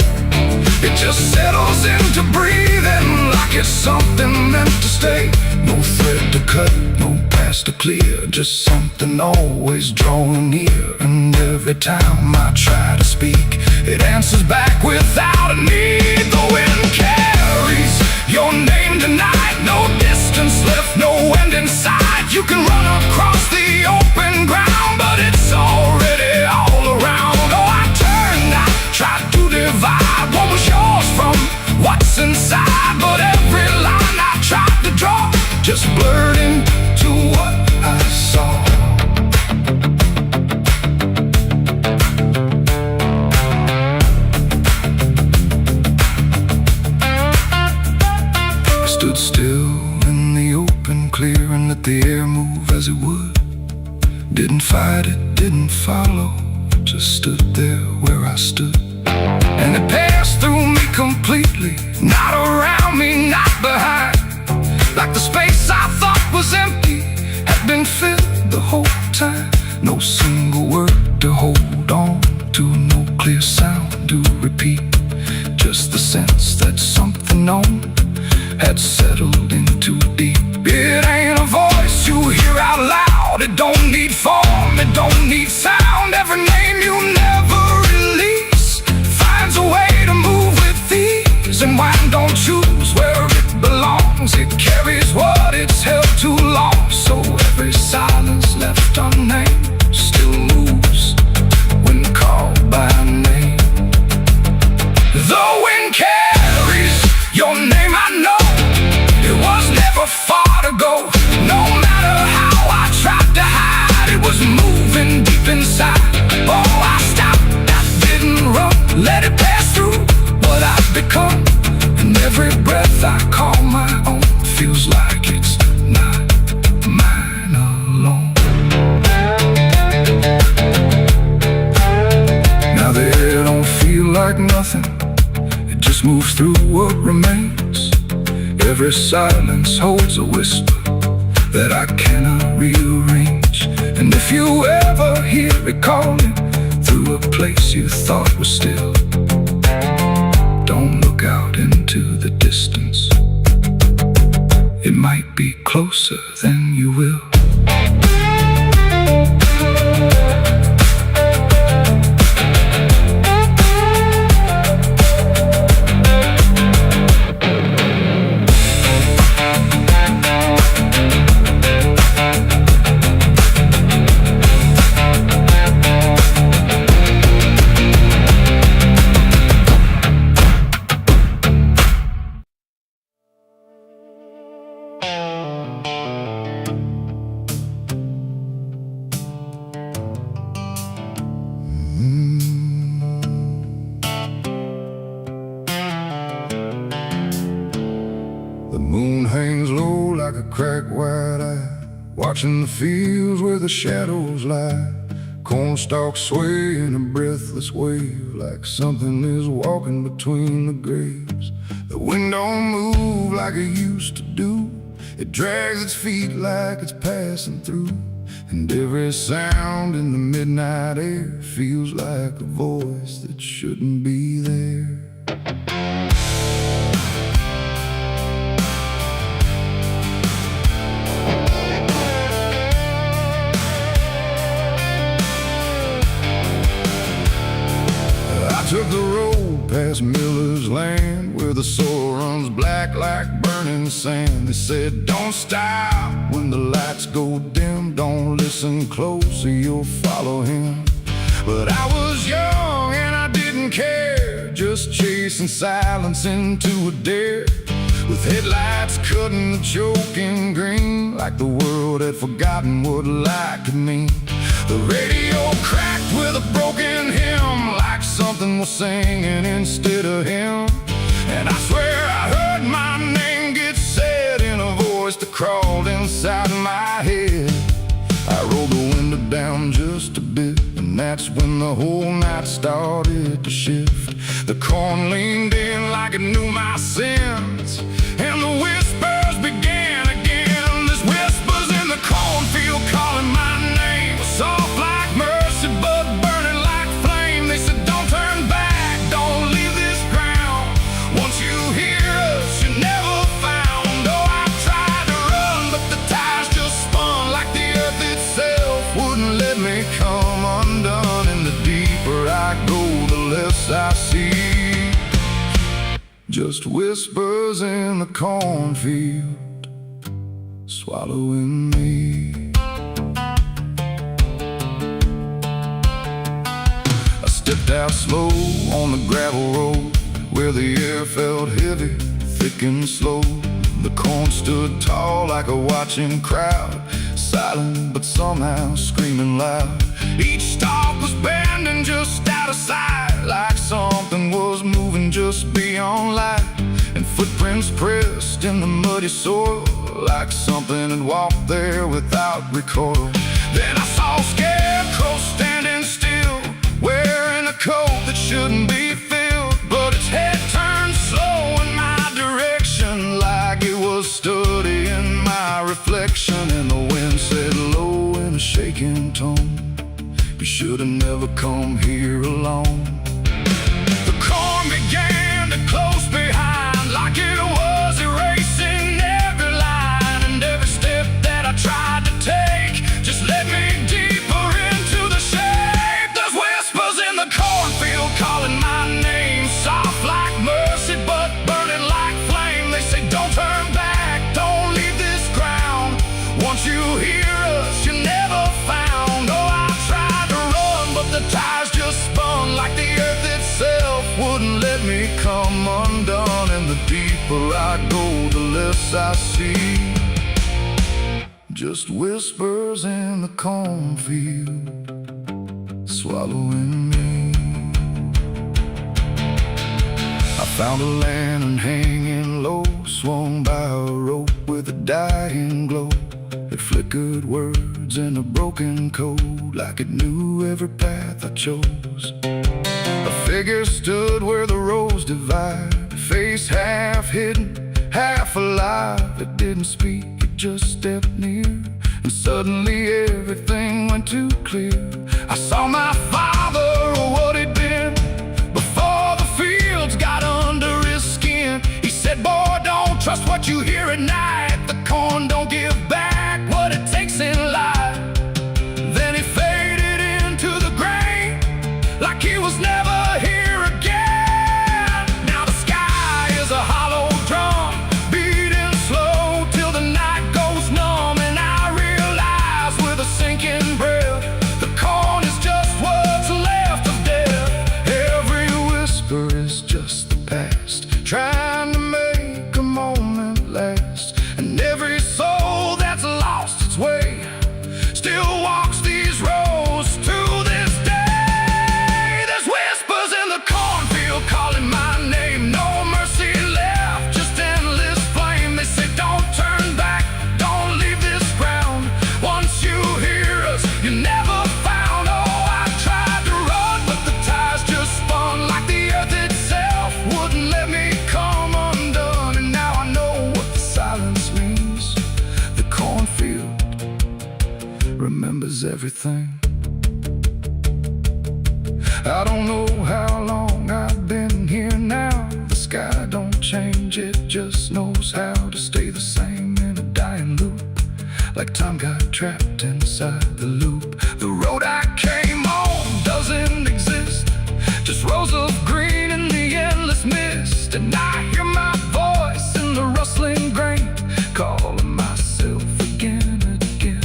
Speaker 1: It just settles into breathing, like it's something meant to stay. No thread to cut, no path to clear, just something always drawing near. And every time I try to speak, it answers back without a need. The wind carries your name tonight, no distance left, no end in sight. You can run across the open ground, but it's already all around. Oh, I turned, I tried to divide what was yours from what's inside, but every line I tried to draw just blurred into what I saw. I stood still in the open clear and let the air move as it would. Didn't fight it, didn't follow, just stood there where I stood. And it passed through me completely, not around me, not behind, like the space I thought was empty had been filled the whole time. No single word to hold on to, no clear sound to repeat, just the sense that something known had settled in too deep. It ain't a voice you hear out loud, it don't need form, it don't need sound. Every name you never release finds a way to move with ease, and wine don't choose where it belongs, it carries what it's held too long. So every silence left unnamed still moves when called by name. The wind carries your name, I know it was never far to go. No moves through what remains. Every silence holds a whisper that I cannot rearrange. And if you ever hear it calling through a place you thought was still, don't look out into the distance. It might be closer than you will. The moon hangs low like a cracked white eye, watching the fields where the shadows lie. Corn stalks sway in a breathless wave, like something is walking between the graves. The wind don't move like it used to do. It drags its feet like it's passing through. And every sound in the midnight air feels like a voice that shouldn't be there. I took the road past Miller's land, where the soil runs black like burning sand. They said, don't stop when the lights go dim, don't listen close or you'll follow him. But I was young and I didn't care, just chasing silence into a dare, with headlights cutting the choking green, like the world had forgotten what light could mean. The radio cracked with a broken hymn, like something was singing instead of him. And I swear I heard my name get said in a voice that crawled inside my head. I rolled the window down just a bit, and that's when the whole night started to shift. The corn leaned in like it knew my sins, and the whispers began again. There's whispers in the cornfield calling my name, soft like mercy but burning like flame. They said, don't turn back, don't leave this ground. Once you hear us, you're never found. Oh, I tried to run, but the tires just spun, like the earth itself wouldn't let me come undone. And the deeper I go, the less I see, just whispers in the cornfield swallowing me. I stepped out slow on the gravel road, where the air felt heavy, thick and slow. The corn stood tall like a watching crowd, silent but somehow screaming loud. Each stalk was bending just out of sight, like something was moving just beyond light. And footprints pressed in the muddy soil, like something had walked there without recoil. Then I saw a scarecrow standing still, wearing a coat that shouldn't be filled, but its head turned slow in my direction, like it was studying my reflection. And the wind said low in a shaking tone, you should have never come here alone. The corn began to close behind, like it was erasing every line. And every step that I tried to take just led me deeper into the shade. There's whispers in the cornfield calling my name, soft like mercy but burning like flame. They say, don't turn back, don't leave this ground. Once you hear us, you're never found. Oh, I tried to run, but the tires just spun, like the earth itself wouldn't let me come undone. And the deeper I go, the less I see, just whispers in the cornfield swallowing me. I found a lantern hanging low, swung by a rope with a dying glow. It flickered words in a broken code, like it knew every path I chose. A figure stood where the roads divide, face half hidden, half alive. It didn't speak, it just stepped near, and suddenly everything went too clear. I saw my father, or what he'd been, before the fields got under his skin. He said, boy, don't trust what you hear at night. The corn don't give back what it takes in life. Then he faded into the grain, like he was never here again. Now the sky is a hollow drum, beating slow till the night goes numb. And I realize with a sinking breath, the corn is just what's left of death. Every whisper is just the past, trying to make a moment last. And every soul that's lost its way still walks these roads to this day. There's whispers in the cornfield calling my name. No mercy left, just endless flame. They say don't turn back, don't leave this ground. Once you hear us, you never found. Oh, I tried to run, but the ties just spun, like the earth itself wouldn't let me come undone. And now I know what the silence means. The cornfield remembers everything. I don't know how long I've been here now. The sky don't change, it just knows how to stay the same in a dying loop, like time got trapped inside the loop. The road I came on doesn't exist, just rows of green in the endless mist. And I hear my voice in the rustling grain, calling myself again and again.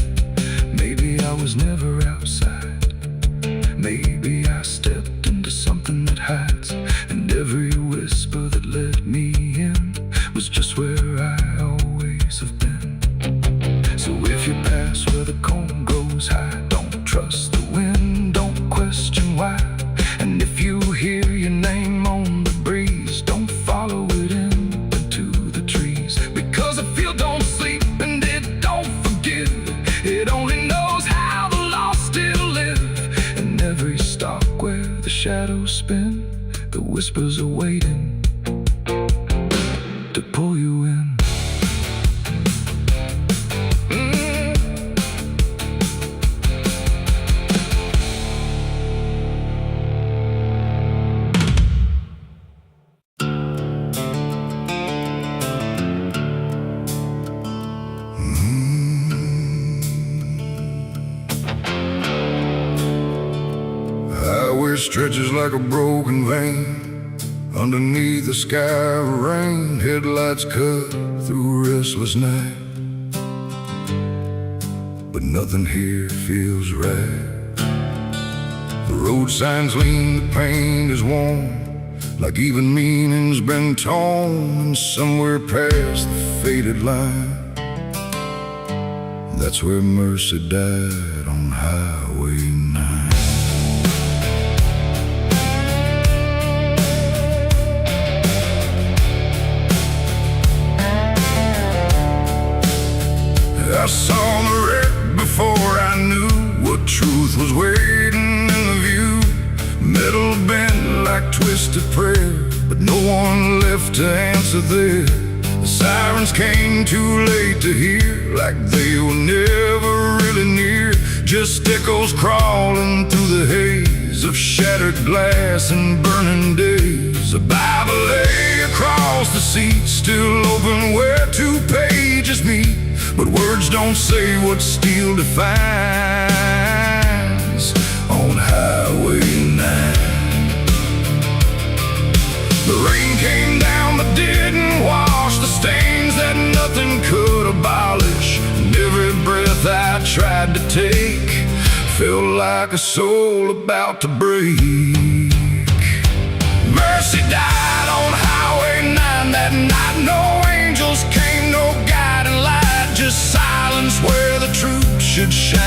Speaker 1: Maybe I was never outside, maybe I stepped into something that hides, and every whisper that let me in was just where I always have been. So if you pass where the corn grows high, don't trust the wind, don't question why. And if you hear your name on the breeze, don't follow it into the trees, because the field don't sleep and it don't forgive. It only knows how the lost still live. And every stalk where the shadows spin, the whispers are waiting to pull you in. Highway stretches like a broken vein underneath the sky of rain. Headlights cut through a restless night, but nothing here feels right. The road signs lean, the paint is worn, like even meaning's been torn. And somewhere past the faded line, that's where mercy died on Highway 9. I saw the wreck before I knew what truth was waiting in the view. Metal bent like twisted prayer, but no one left to answer there. The sirens came too late to hear, like they were never really near. Just echoes crawling through the haze of shattered glass and burning days. A Bible lay across the seat, still open where two pages meet. But words don't say what steel defines on Highway 9. The rain came down but didn't wash the stains that nothing could abolish. And every breath I tried to take felt like a soul about to break. Mercy died on Highway 9 that night. No angels came, no guiding light, just silence where the truth should shine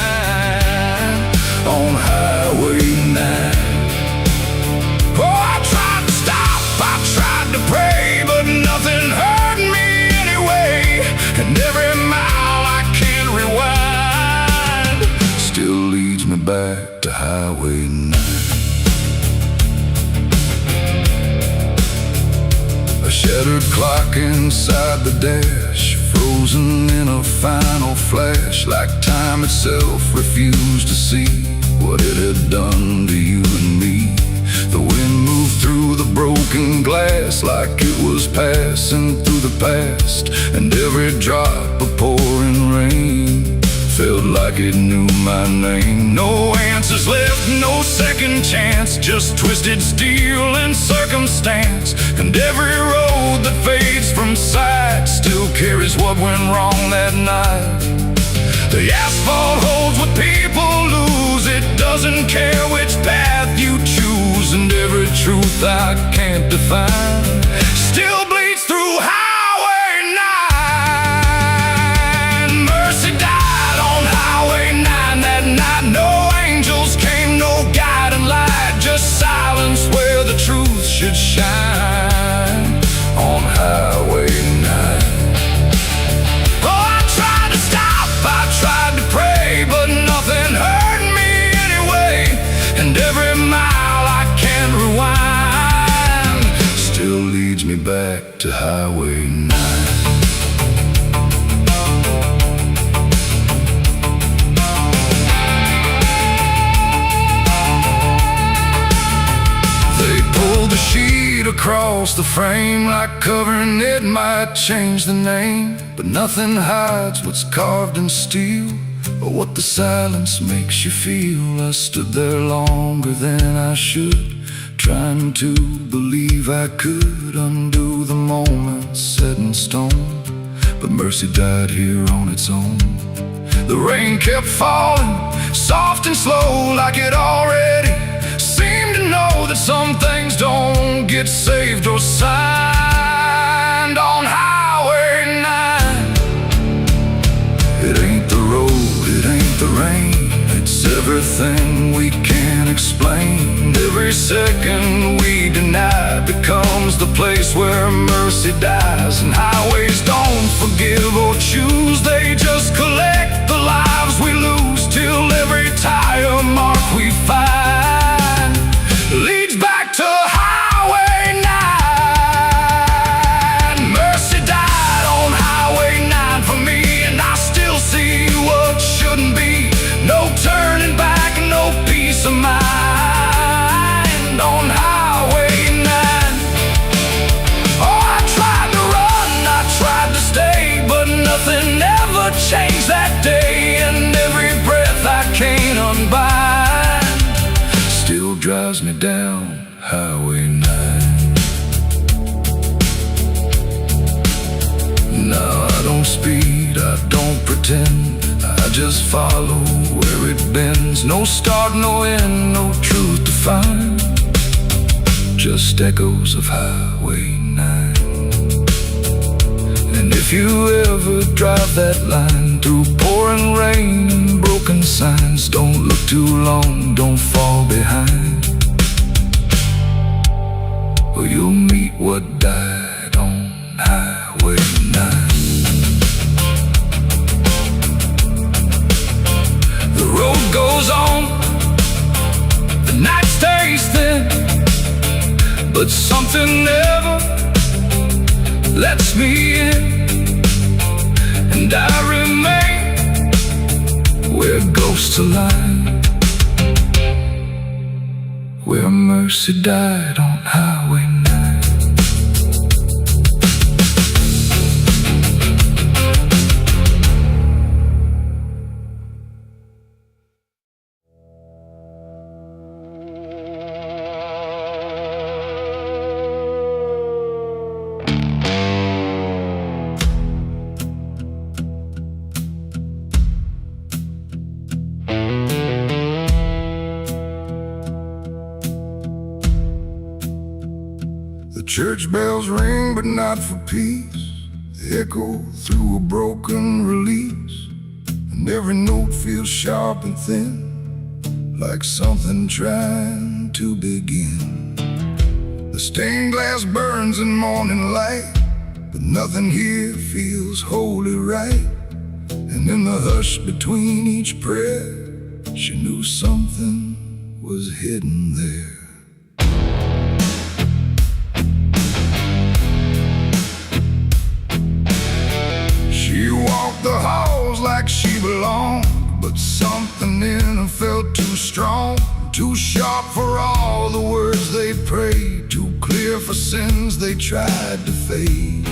Speaker 1: on Highway 9. Oh, I tried to stop, I tried to pray, but nothing hurt me anyway. And every mile I can rewind still leads me back to Highway 9. Shattered clock inside the dash, frozen in a final flash, like time itself refused to see what it had done to you and me. The wind moved through the broken glass like it was passing through the past, and every drop of pouring rain felt like it knew my name. No answers left, no second chance, just twisted steel and circumstance. And every road that fades from sight still carries what went wrong that night. The asphalt holds what people lose, it doesn't care which path you choose. And every truth I can't define still bleeds through Highway 9. Mercy died on Highway 9 that night. No angels came, no guiding light, just silence where the truth should shine on Highway 9. Back to Highway 9. They pulled the sheet across the frame, like covering it might change the name. But nothing hides what's carved in steel, or what the silence makes you feel. I stood there longer than I should, trying to believe I could undo the moment set in stone. But mercy died here on its own. The rain kept falling, soft and slow, like it already seemed to know that some things don't get saved or signed on Highway 9. It ain't the road, it ain't the rain, it's everything we can't explain. Every second we deny becomes the place where mercy dies. And highways don't forgive or choose, they just collect the lives we lose, till every tire mark we find leads back to Highway 9. Mercy died on Highway 9 for me, and I still see what shouldn't be. No turning back, no peace of mind on Highway 9. Oh, I tried to run, I tried to stay, but nothing ever changed that day. And every breath I can't unbind still drives me down Highway 9. No, I don't speed, I don't pretend, I just follow where it bends. No start, no end, no truth to find, just echoes of Highway 9. And if you ever drive that line through pouring rain and broken signs, don't look too long, don't fall behind, or you'll meet what died on Highway 9. The road goes on, the night stays thin, but something never lets me in. And I remain where ghosts align, where mercy died on Highway 9. Church bells ring, but not for peace. They echo through a broken release, and every note feels sharp and thin, like something trying to begin. The stained glass burns in morning light, but nothing here feels wholly right. And in the hush between each prayer, she knew something was hidden there. sins they tried to fade.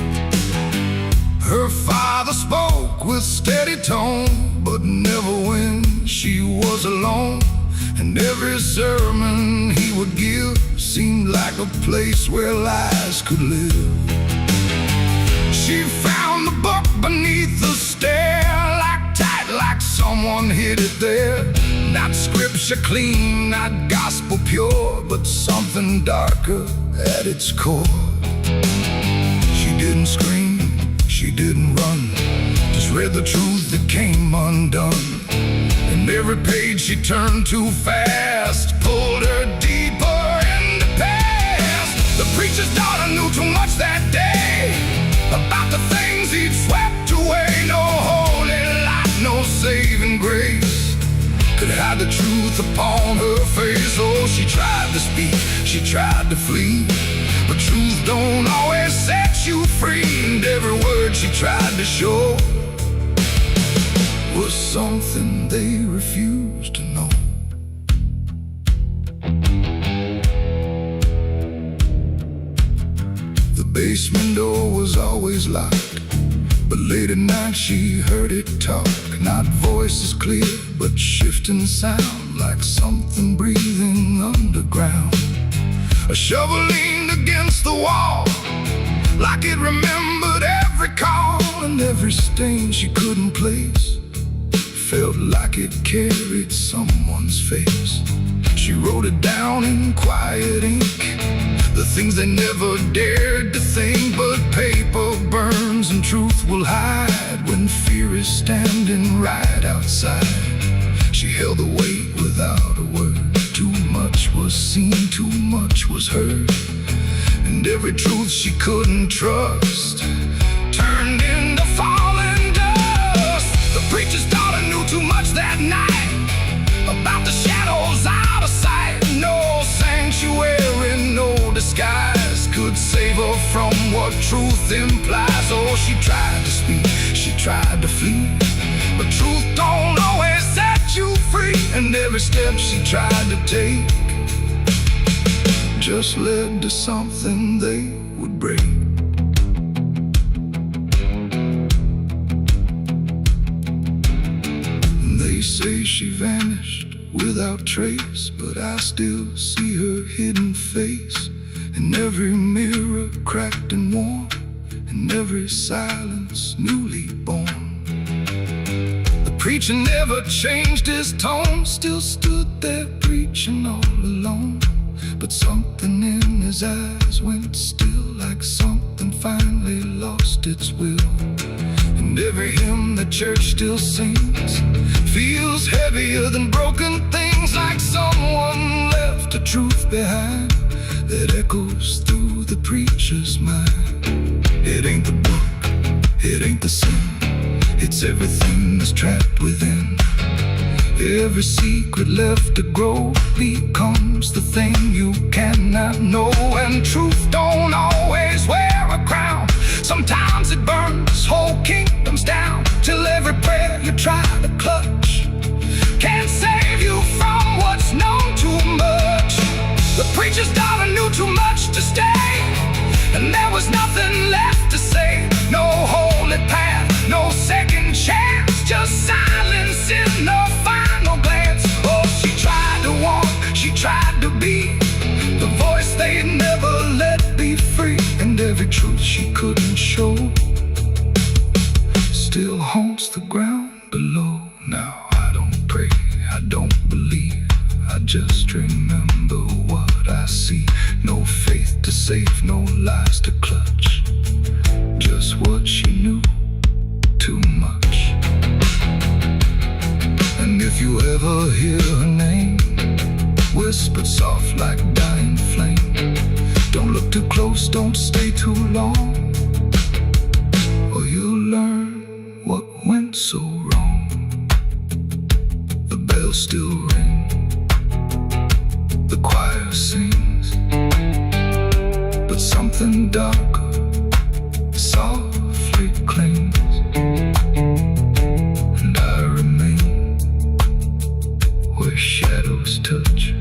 Speaker 1: Her father spoke with steady tone, but never when she was alone. And every sermon he would give seemed like a place where lies could live. She found the book beneath the stair, like tight, like someone hid it there. Not scripture clean, not gospel pure, but something darker at its core. She didn't scream, she didn't run, just read the truth that came undone. And every page she turned too fast pulled her deeper in the past. The preacher's daughter knew too much that day about the things he'd swept away. No holy light, no saving grace could hide the truth upon her face. Oh, she tried to speak, she tried to flee, but truth don't always set you free. And every word she tried to show was something they refused to know. The basement door was always locked, but late at night she heard it talk. Not voices clear, but shifting sound, like something breathing underground. A shovel leaned against the wall, like it remembered every call. And every stain she couldn't place felt like it carried someone's face. She wrote it down in quiet ink, the things they never dared to think. But paper burns and truth will hide when fear is standing right outside. She held the weight without a word. Too much was seen, too much was heard, and every truth she couldn't trust turned into falling dust. The preacher's daughter knew too much that night about the shadows out of sight. No sanctuary, no disguise could save her from what truth implies. Oh, she tried to speak, she tried to flee, but truth don't always set you free. And every step she tried to take just led to something they would break. They say she vanished without trace, but I still see her hidden face in every mirror cracked and worn, in every silence newly born. The preacher never changed his tone, still stood there preaching all alone. But something in his eyes went still, like something finally lost its will. And every hymn the church still sings feels heavier than broken things, like someone left a truth behind that echoes through the preacher's mind. It ain't the book, it ain't the sin, it's everything that's trapped within. Every secret left to grow becomes the thing you cannot know. And truth don't always wear a crown, sometimes it burns whole kingdoms down, till every prayer you try to clutch can't save you from what's known too much. The preacher's daughter knew too much to stay, and there was nothing left to say. No holy path, no second chance, just silence in the final glance. Oh, she tried to walk, she tried to be the voice they never let be free. And every truth she couldn't show still haunts the ground below. Now I don't pray, I don't believe, I just remember what I see. No faith to save, no lies to clutch, just what she knew, too much. And if you ever hear her name whispered soft like dying flame, don't look too close, don't stay too long, or you'll learn what went so wrong. The bells still ring, the choir sings, but something darker softly clings. And I remain where shadows touch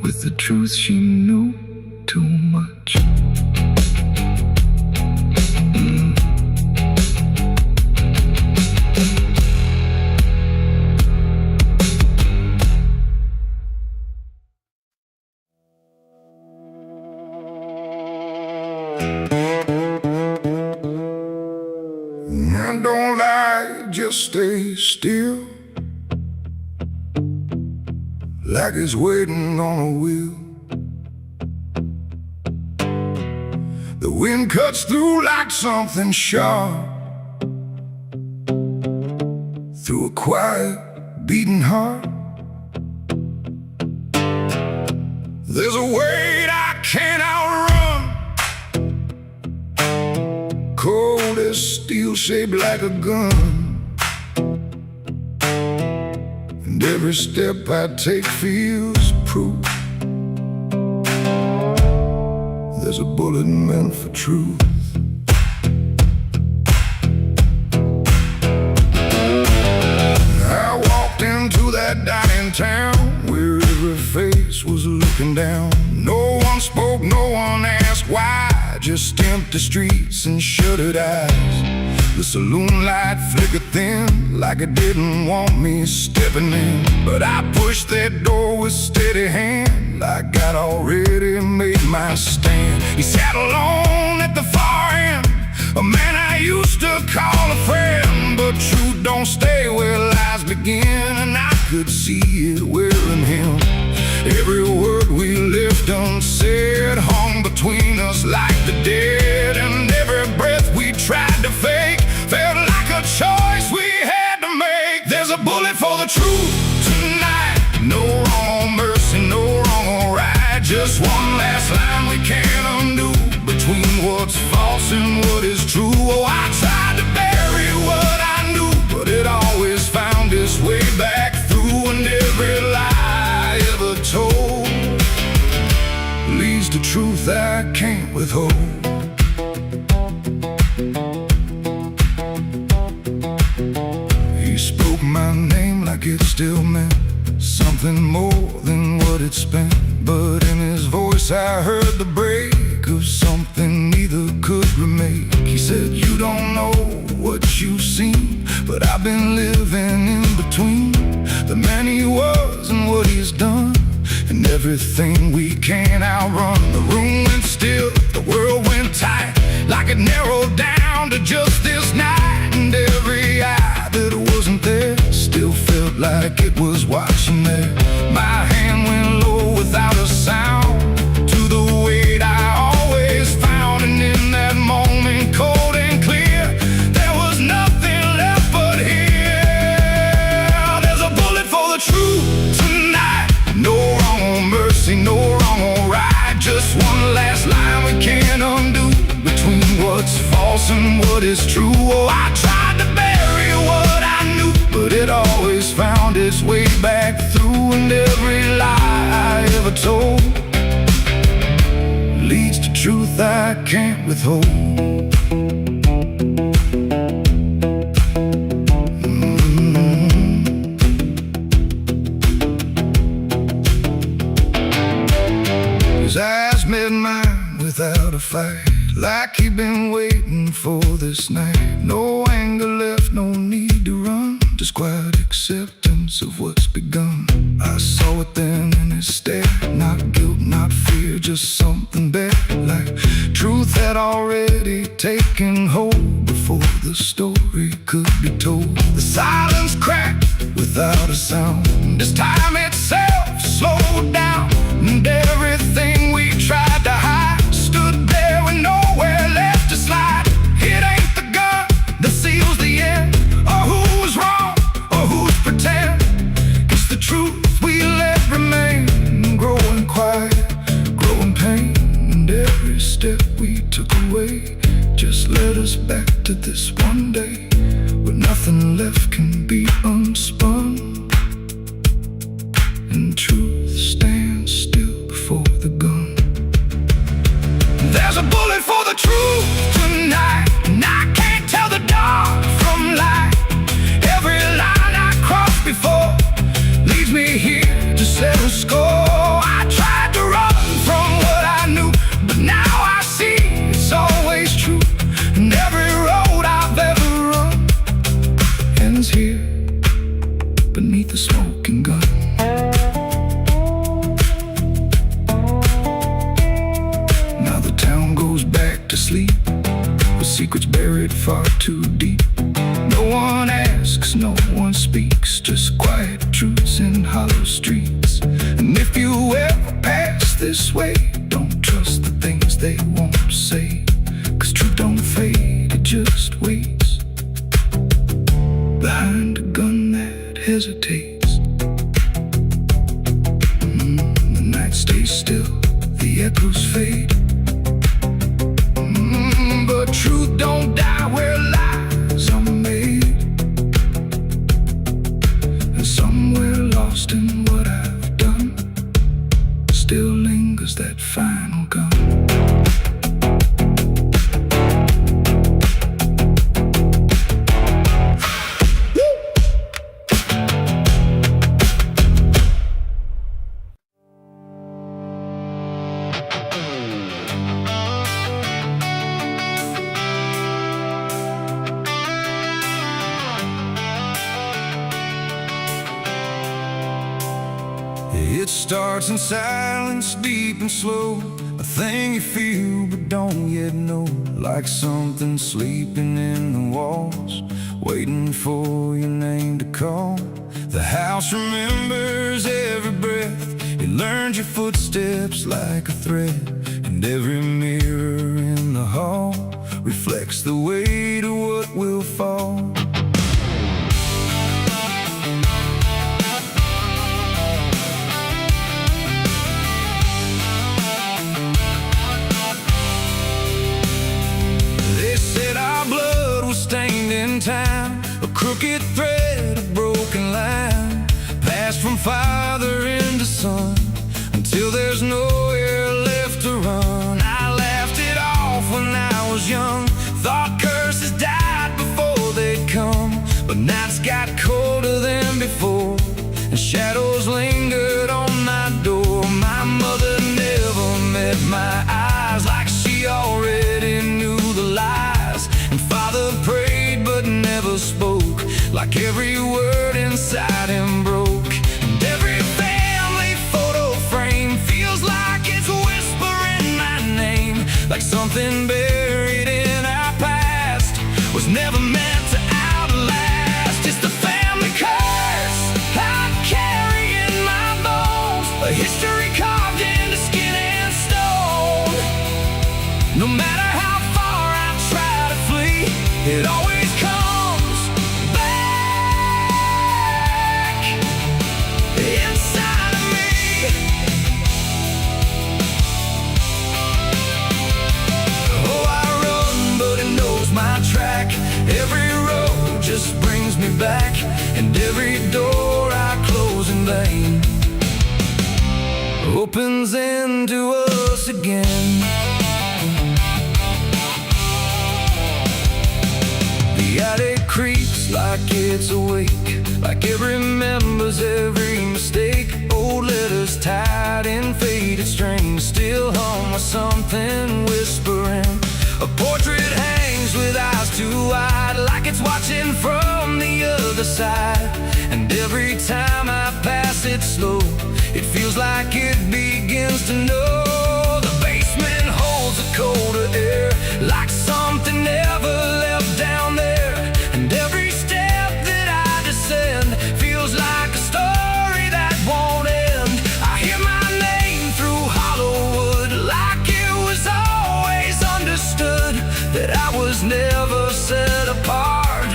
Speaker 1: with the
Speaker 2: truth, she knew too much.
Speaker 1: Don't lie, just stay still, like it's waiting on a wheel. The wind cuts through like something sharp, through a quiet, beating heart. There's a weight I can't outrun, cold as steel, shaped like a gun. And every step I take feels proof. There's a bullet meant for truth. I walked into that dining town where every face was looking down. No one spoke, no one asked why, just empty streets and shuttered eyes. The saloon light flickered thin, like it didn't want me stepping in. But I pushed that door with steady hand, like I'd already made my stand. He sat alone at the far end, a man I used to call a friend. But truth don't stay where lies begin, and I could see it wearing him. Every word we left unsaid hung between us like the dead. And every breath we tried to fake felt like a choice we had to make. There's a bullet for the truth tonight. No wrong or mercy, no wrong or right. Just one last line we can't undo, between what's false and what is true. Oh, I tried to bury what I knew, but it always found its way back through. And every lie ever told leads to truth I can't withhold. He spoke my name like it still meant something more than what it spent. But in his voice I heard the break of something neither could remake. He said, you don't know what you've seen, but I've been living in between the man he was and what he's done, and everything we can't outrun. The room went still, the world went tight, like it narrowed down to just this night. And every eye that wasn't there still felt like it was watching there. My hand went low without a sound to the weight I always found. And in that moment, cold and clear, there was nothing left but here. There's a bullet for the truth tonight. No wrong or mercy, no wrong or right. Just one last line we can't undo, between what's false and what is true. Oh, I tried to bury what I knew, but it always found its way back through. And every lie I ever told leads to truth I can't withhold. His eyes met mine without a fight, like he'd been waiting for this night. No anger left, no need to run, just quiet acceptance of what's begun. I saw it then in his stare, not guilt, not fear, just something better, like truth had already taken hold before the story could be told. The silence cracked without a sound, this time itself slowed down, and everything we tried to hide stood there with nowhere left to slide. It ain't the gun that seals the end, or who's wrong, or who's pretend. It's the truth we let remain, growing quiet, growing pain. And every step we took away just led us back to this one day, where nothing left can be unspun, and truth stands still before the gun. There's a bullet for the truth tonight, and I can't tell the dark from light. Every line I crossed before leads me here to settle score. I tried to run stands here beneath the smoking gun. Now the town goes back to sleep, with secrets buried far too deep. No one asks, no one speaks, just quiet truths in hollow streets. And if you ever pass this way, don't trust the things they won't say, 'cause truth don't fade, it just waits behind a gun that hesitates. The night stays still, the echoes fade. But truth don't die where lies are made. And somewhere lost in what I've done still lingers that final gun.
Speaker 2: It starts in silence, deep and slow, a thing you feel but don't yet know. Like something sleeping in the walls, waiting for your name to call. The house remembers every breath, it learns your footsteps like a thread. And every mirror in the hall reflects the weight of what will fall. Stained in time, a crooked thread, a broken line, passed from father into son, until there's nowhere left to run. I laughed it off when I was young, thought curses died before they'd come. But nights got colder than before, and shadows lingered on my door. My mother never met my eyes, like she already knew the lies. And father prayed but never spoke, like every word inside him broke. And every family photo frame feels like it's whispering my name, like something buried in our past was never meant to outlast. It's the family curse I carry in my bones, a history carved into skin and stone. No matter how far I try to flee, it always comes back inside of me. Oh, I run, but it knows my track. Every road just brings me back, and every door I close in vain opens into us again. The attic creeps like it's awake, like it remembers every mistake. Old letters tied in faded strings still hum with something whispering. A portrait hangs with eyes too wide, like it's watching from the other side. And every time I pass it slow, it feels like it begins to know. The basement holds a colder air, like something never left down there. And every step that I descend feels like a story that won't end. I hear my name through hollow wood, like it was always understood that I was never set apart,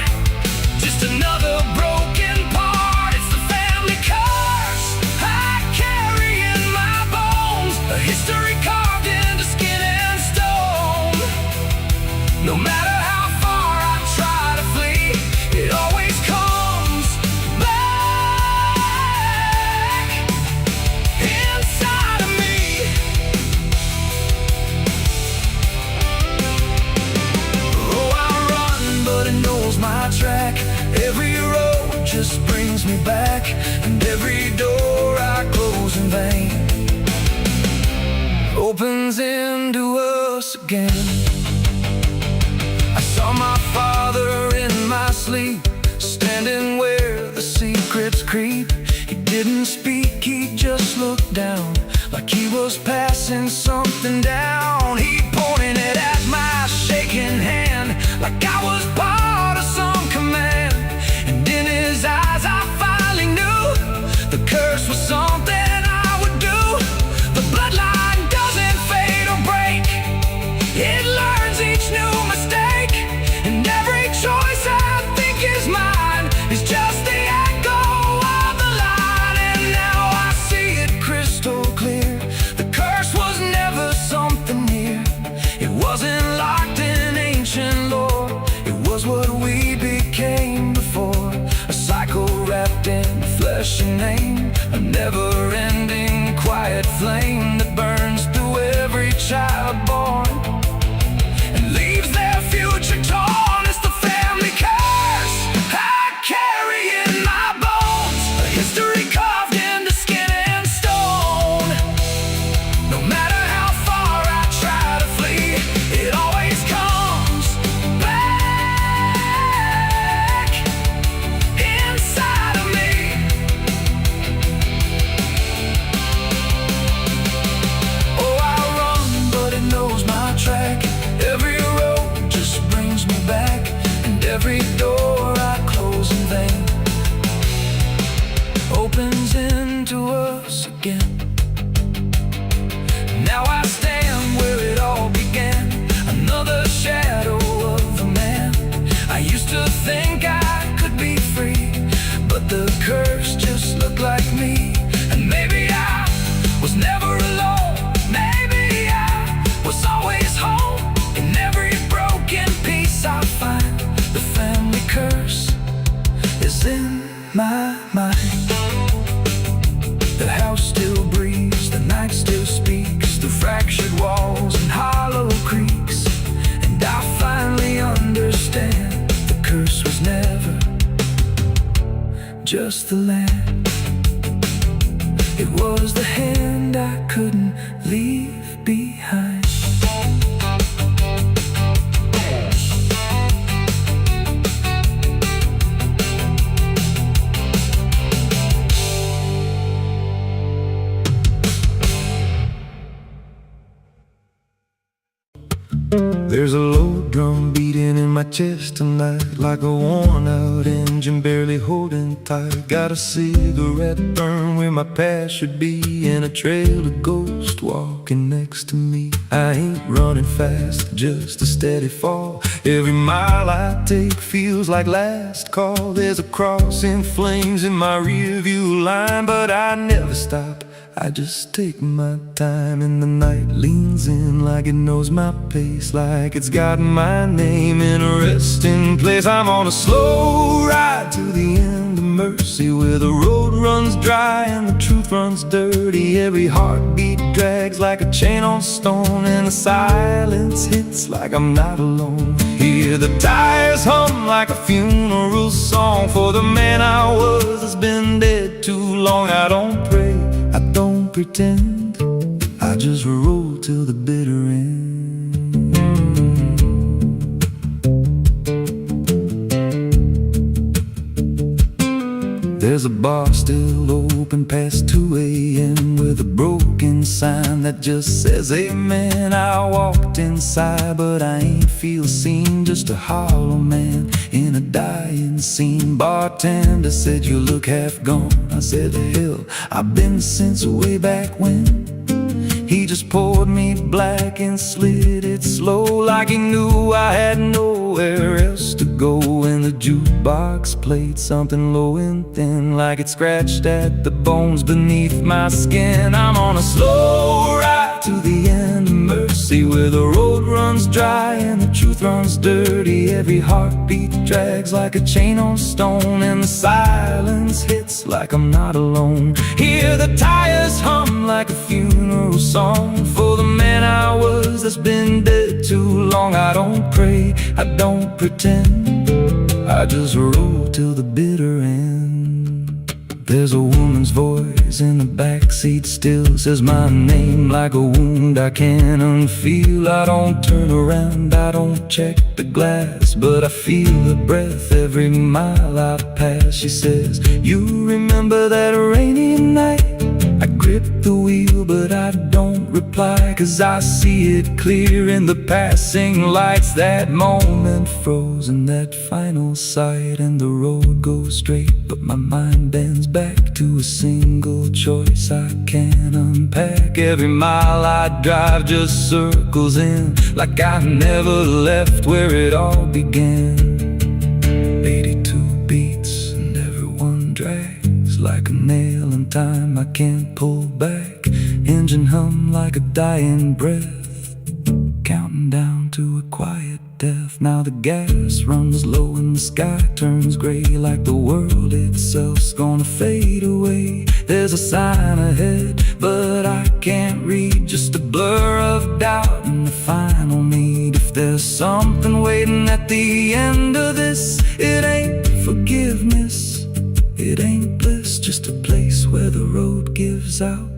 Speaker 2: just another broken part. It's the family curse I carry in my bones, a history carved into skin and stone. No matter how far I try to flee, it always comes back inside of me. Oh, I run, but it knows my track. Every road just brings me back, and every door I close in vain opens into us again. I saw my father in my sleep, standing where the secrets creep. He didn't speak, he just looked down, like he was passing something down. He pointed it at my shaking hand, like I was part of some command. And in his eyes I finally knew the curse was something I would do. The bloodline doesn't fade or break, it learns each new mistake. And every choice I think is mine is just the echo of the line. And now I see it crystal clear, the curse was never something near. It wasn't locked in ancient lore, it was what we became before. A cycle wrapped in flesh and name, a never-ending quiet flame that burns through every child born and leaves their future torn. It's the family curse I carry in my bones, a history carved into skin and stone. No matter how far I try to flee, it always comes back inside of me. Oh, I run, but it knows my track. Every road just brings me back, and every door I close in vain opens into us again. Now I stand where it all began, another shadow of a man. I used to think I could be free, but the curse just looked like me. And maybe I was never alone, maybe I was always home. In every broken piece I find, the family curse is in my mind. The house still breathes, the night still speaks through fractured walls and hollow creaks. And I finally understand, the curse was never just the land. It was the hand I couldn't leave behind. There's a low drum beating in my chest tonight, like a worn-out engine barely holding tight. Got a cigarette burn where my past should be, and a trail of ghosts walking next to me. I ain't running fast, just a steady fall. Every mile I take feels like last call. There's a cross in flames in my rearview line, but I never stop, I just take my time. And the night leans in like it knows my pace, like it's got my name in a resting place. I'm on a slow ride to the end of mercy, where the road runs dry and the truth runs dirty. Every heartbeat drags like a chain on stone, and the silence hits like I'm not alone. Hear the tires hum like a funeral song for the man I was that's been dead too long. I don't pray, I don't pretend, I just roll till the bitter end. There's a bar still open past 2 a.m. with a broken sign that just says amen. I walked inside, but I ain't feel seen, just a hollow man in a dying scene. Bartender said you look half gone. I said hell, I've been since way back when. He just poured me black and slid it slow, like he knew I had nowhere else to go. And the jukebox played something low and thin, like it scratched at the bones beneath my skin. I'm on a slow ride to the end of mercy, where the road runs dry and the truth runs dirty. Every heartbeat drags like a chain on stone, and the silence hits like I'm not alone. Hear the tires hum like a funeral song for the man I was that's been dead too long. I don't pray, I don't pretend, I just roll till the bitter end. There's a woman's voice in the backseat still says my name like a wound I can't unfeel. I don't turn around, I don't check the glass, but I feel her breath every mile I pass. She says, you remember that rainy night? I grip the wheel but I don't reply, 'cause I see it clear in the passing lights. That moment frozen, that final sight, and the road goes straight, but my mind bends back to a single choice I can't unpack. Every mile I drive just circles in, like I never left where it all began. 82 beats and everyone drags like a nail in time I can't pull back. Engine hum like a dying breath, counting down to a quiet death. Now the gas runs low and the sky turns gray, like the world itself's gonna fade away. There's a sign ahead, but I can't read, just a blur of doubt and the final need. If there's something waiting at the end of this, it ain't forgiveness, it ain't bliss, just a place where the road gives out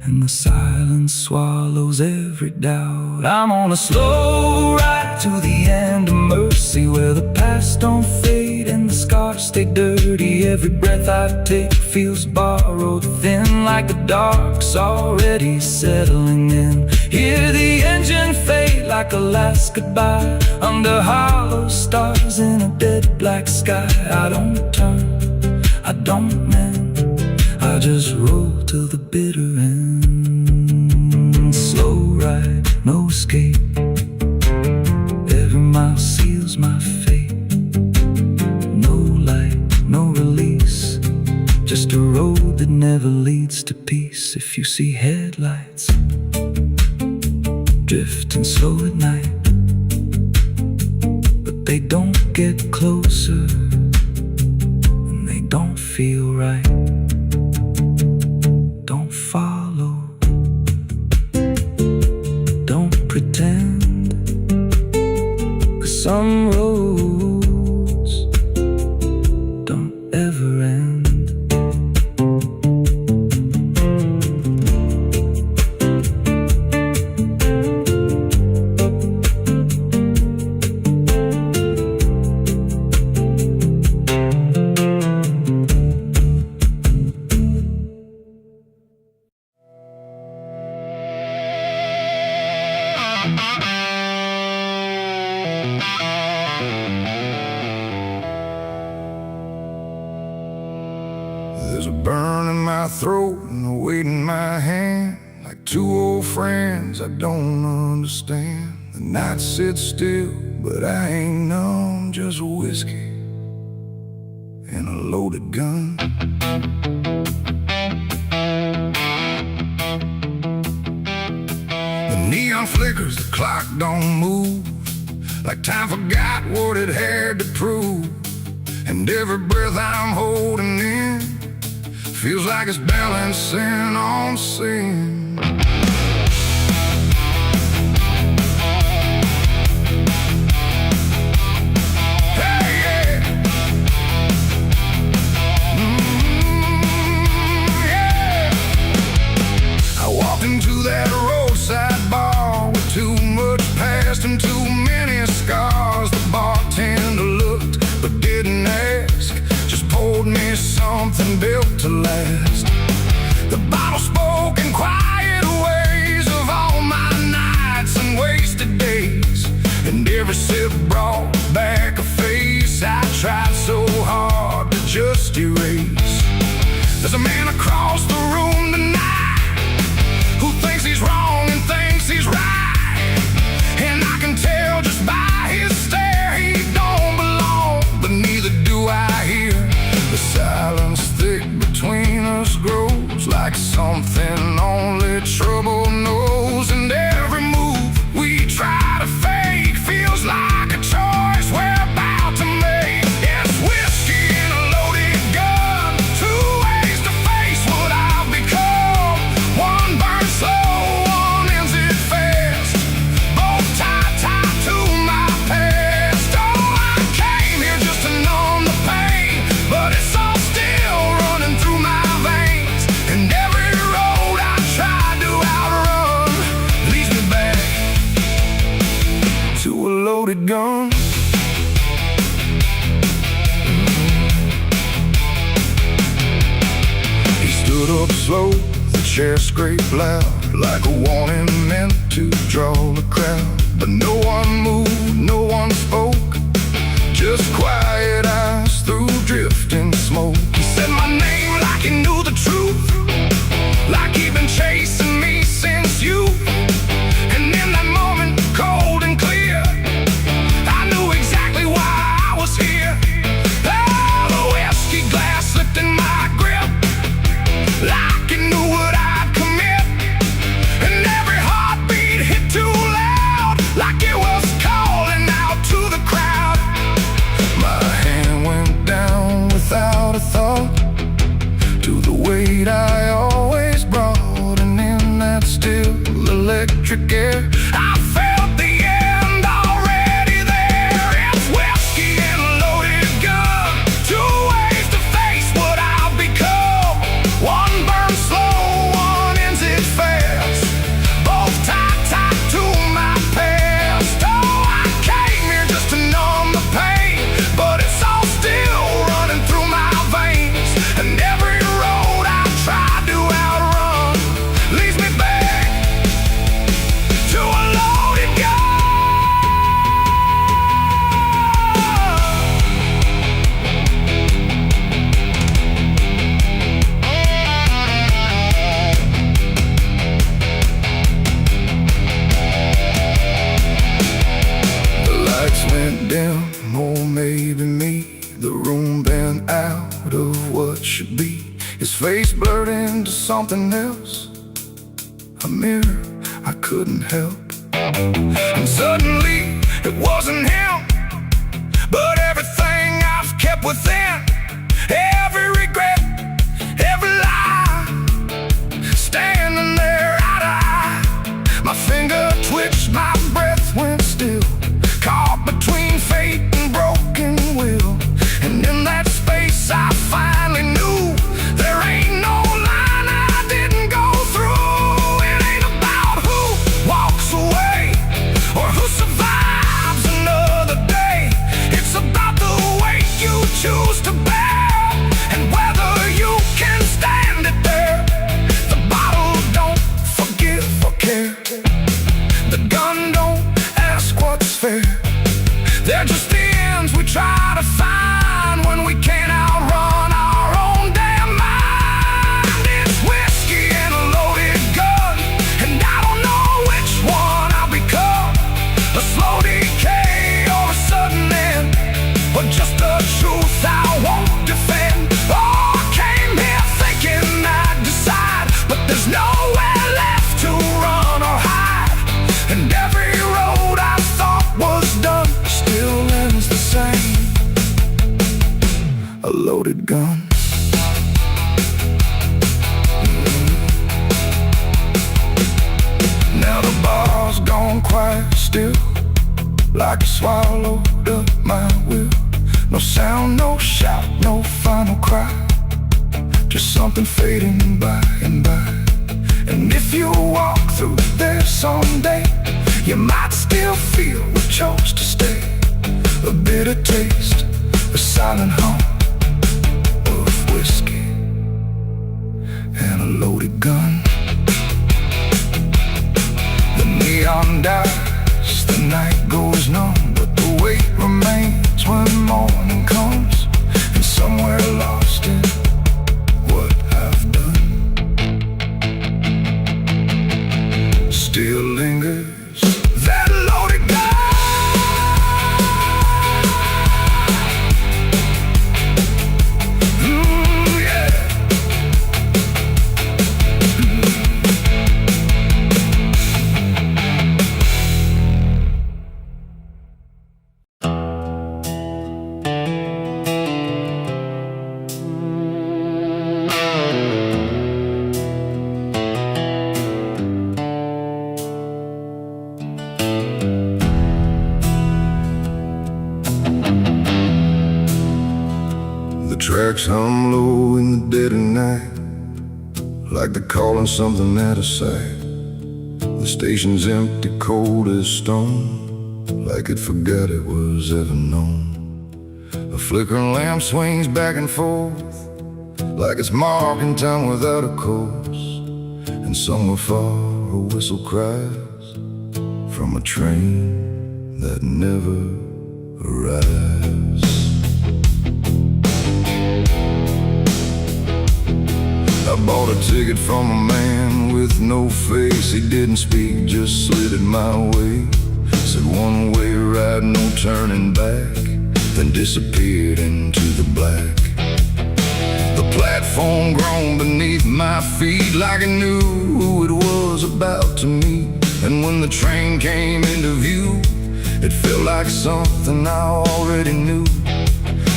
Speaker 2: and the silence swallows every doubt. I'm on a slow ride to the end of mercy, where the past don't fade and the scars stay dirty. Every breath I take feels borrowed, thin like the dark's already settling in. Hear the engine fade like a last goodbye, under hollow stars in a dead black sky. I don't turn, I don't mend, I just roll to the bitter end. Slow ride, no escape, every mile seals my fate. No light, no release, just a road that never leads to peace. If you see headlights drifting slow at night, but they don't get closer and they don't feel right, don't follow, don't pretend, 'cause some roads don't ever end.
Speaker 1: There's a burn in my throat and a weight in my hand, like two old friends I don't understand. The night sits still, but I ain't numb, just whiskey and a loaded gun. The neon flickers, the clock don't move, like time forgot what it had to prove. And every breath I'm holding in feels like it's balancing on sin. Hey, yeah. Yeah. I walked into that roadside bar with too much past and too many scars. The bartender looked but didn't ask, just poured me something built to last. The bottle spoke in quiet ways of all my nights and wasted days, and every sip brought back a face I tried so hard to just erase. There's a man across the room tonight who thinks he's wrong and thinks he's right, and I can tell just by his stare he don't belong, but neither do I here. The silence thick between us grows like something only trouble knows, and every move we try to fake feels like a choice loaded gun. He stood up slow, the chair scraped loud, like a warning meant to draw a crowd. But no one moved, no one spoke, just quiet eyes through drifting smoke. He said my name like he knew the truth, like he'd been chasing me since youth. And in that moment, cold and clear, I knew exactly why I was here. Oh, the whiskey glass slipped in my grip, like it knew what I'd commit. And every heartbeat hit too loud, like it was calling out to the crowd. My hand went down without a thought to the weight I always brought, and in that still electric air, I felt the end already there. It's whiskey and a loaded gun, two ways to face what I've become. One burns slow, one ends it fast, both tied to my past. Oh, I came here just to numb the pain, but it's all still running through my veins. And every road I tried to outrun leads me back to a loaded gun. The lights went dim, or maybe me. The room bent out of what should be. His face blurred into something else, a mirror I couldn't help. And suddenly it wasn't him, but everything I've kept within, every regret, every lie, standing there eye to eye. My finger twitched, my breath went still, caught between fate and broken will. And in that space I finally knew there ain't no line I didn't go through. It ain't about who walks away or who survives another day. It's about the weight you choose to bear, and whether you can stand it there. The bottle don't forgive or care, the gun don't ask what's fair. They're just the ends we try to find when we can't outrun our own damn mind. It's whiskey and a loaded gun, and I don't know which one I'll become. A slow decay or a sudden end, or just the truth I won't defend. Oh, I came here thinking I'd decide, but there's nowhere left to run or hide. And every road I thought was done still ends the same, a loaded gun. Now the bar's gone quiet still, like it swallowed up my will. No sound, no shout, no final cry, just something fading by and by. And if you walk through there someday, you might still feel we chose to stay. A bitter taste, a silent hum of whiskey and a loaded gun. The neon dies, the night goes numb, but the weight remains when morning comes. And somewhere lost in what I've done still lingers that loaded gun. Tracks hum low in the dead of night, like they're calling something out of sight. The station's empty, cold as stone. like it forgot it was ever known. A flickering lamp swings back and forth, like it's marking time without a course. And somewhere far a whistle cries from a train that never arrives. I bought a ticket from a man with no face. He didn't speak, just slid it my way. Said one way ride, no turning back, then disappeared into the black. The platform groaned beneath my feet, like it knew who it was about to meet. And when the train came into view, it felt like something I already knew.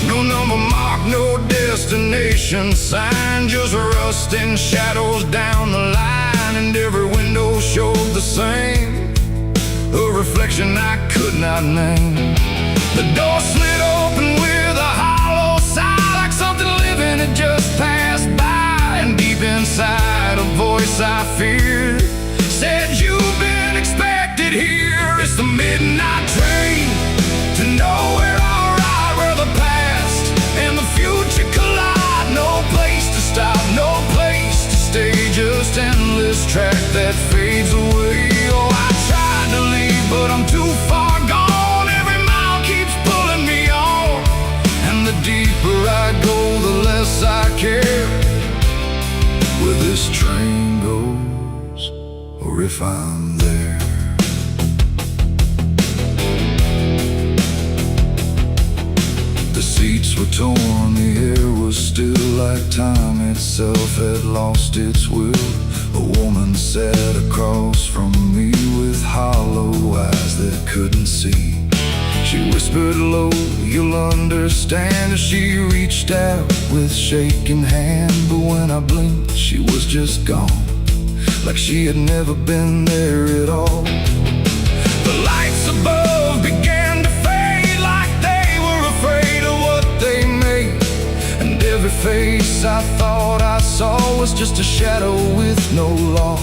Speaker 1: No number mark, no destination sign, just rusting shadows down the line. And every window showed the same, a reflection I could not name. The door slid open with a hollow sigh, like something living had just passed by. And deep inside, a voice I feared said, "You've been expected here." It's the midnight train to nowhere, alright, where the past and the future collide. No place to stop, no place to stay, just endless track that fades away. Oh, I tried to leave, but I'm too far gone. Every mile keeps pulling me on, and the deeper I go, the less I care where this train goes, or if I'm there. The seats were torn, the air was still, like time itself had lost its will. A woman sat across from me with hollow eyes that couldn't see. She whispered low, "You'll understand," as she reached out with shaking hand. But when I blinked, she was just gone, like she had never been there at all. The lights above began to fade, like they were afraid of what they made. And every face I thought I saw was just a shadow with no law.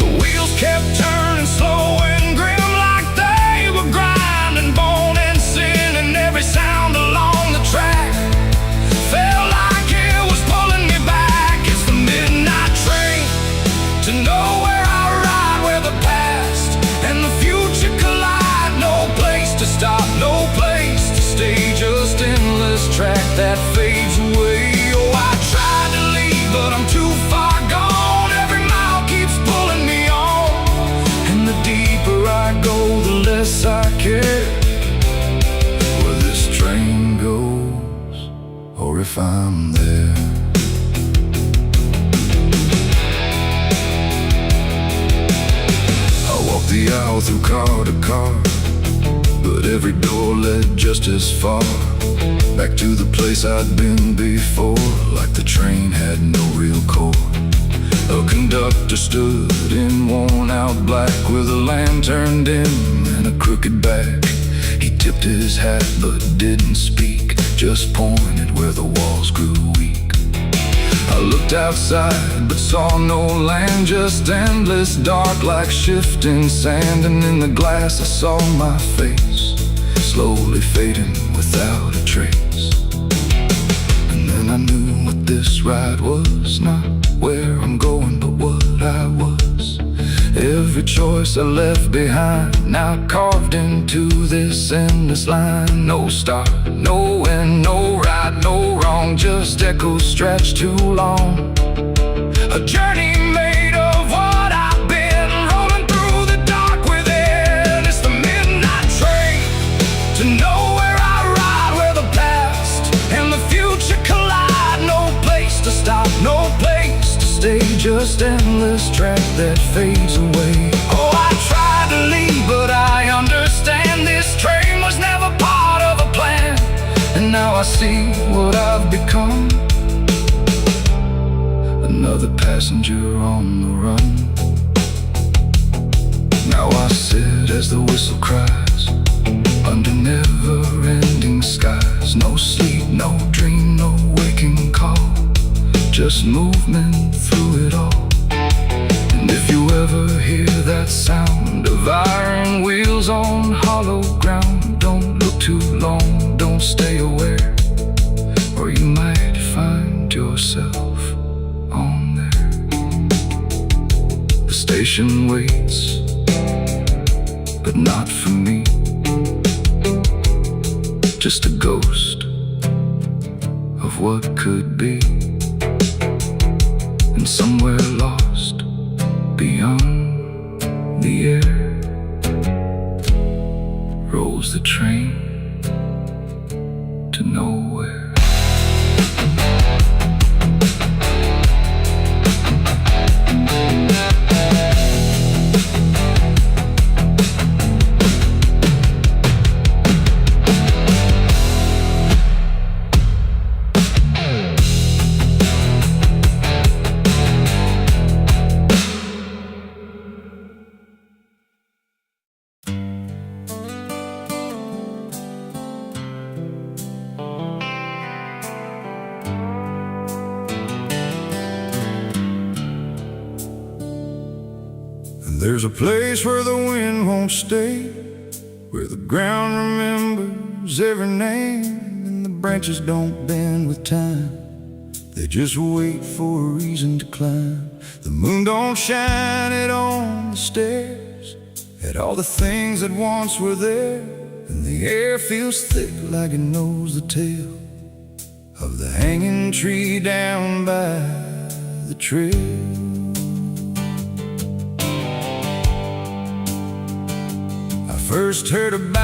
Speaker 1: The wheels kept turning slow and grim, like they were grinding bone and sin. And every sound along the track felt like it was pulling me back. It's the midnight train to nowhere, I ride, where the past and the future collide. No place to stop, no place to stay, just endless track that fades away. Oh, I tried to leave, but I'm too far gone. Every mile keeps pulling me on, and the deeper I go, the less I care where this train goes, or if I'm there. I walked the aisle through car to car, but every door led just as far back to the place I'd been before, like the train had no real core. A conductor stood in worn-out black with a lantern dim and a crooked back. He tipped his hat but didn't speak, just pointed where the walls grew weak. I looked outside but saw no land, just endless dark like shifting sand. And in the glass I saw my face, slowly fading without a trace. And then I knew what this ride was, not where I'm going, but what I was. Every choice I left behind, now carved into this endless line. No start, no end, no right, no wrong, just echoes stretched too long. A journey made of what I've been, rolling through the dark within. It's the midnight train to nowhere, I ride, where the past and the future collide. No place to stop, no place to stay, just endless track that fades away. Oh, I tried to leave, but I understand this train was never part of a plan. And now I see what I've become, another passenger on the run. Now I sit as the whistle cries, under never-ending skies. No sleep, no dream, no waking call, just movement through it all. And if you ever hear that sound of iron wheels on hollow ground? Don't look too long, don't stay aware, or you might find yourself on there. The station waits, but not for me. Just a ghost of what could be, and somewhere lost beyond the air rolls the train to nowhere.
Speaker 2: There's a place where the wind won't stay, where the ground remembers every name, and the branches don't bend with time. They just wait for a reason to climb. The moon don't shine it on the stairs, at all the things that once were there, and the air feels thick like it knows the tale of the hanging tree down by the trail. First heard about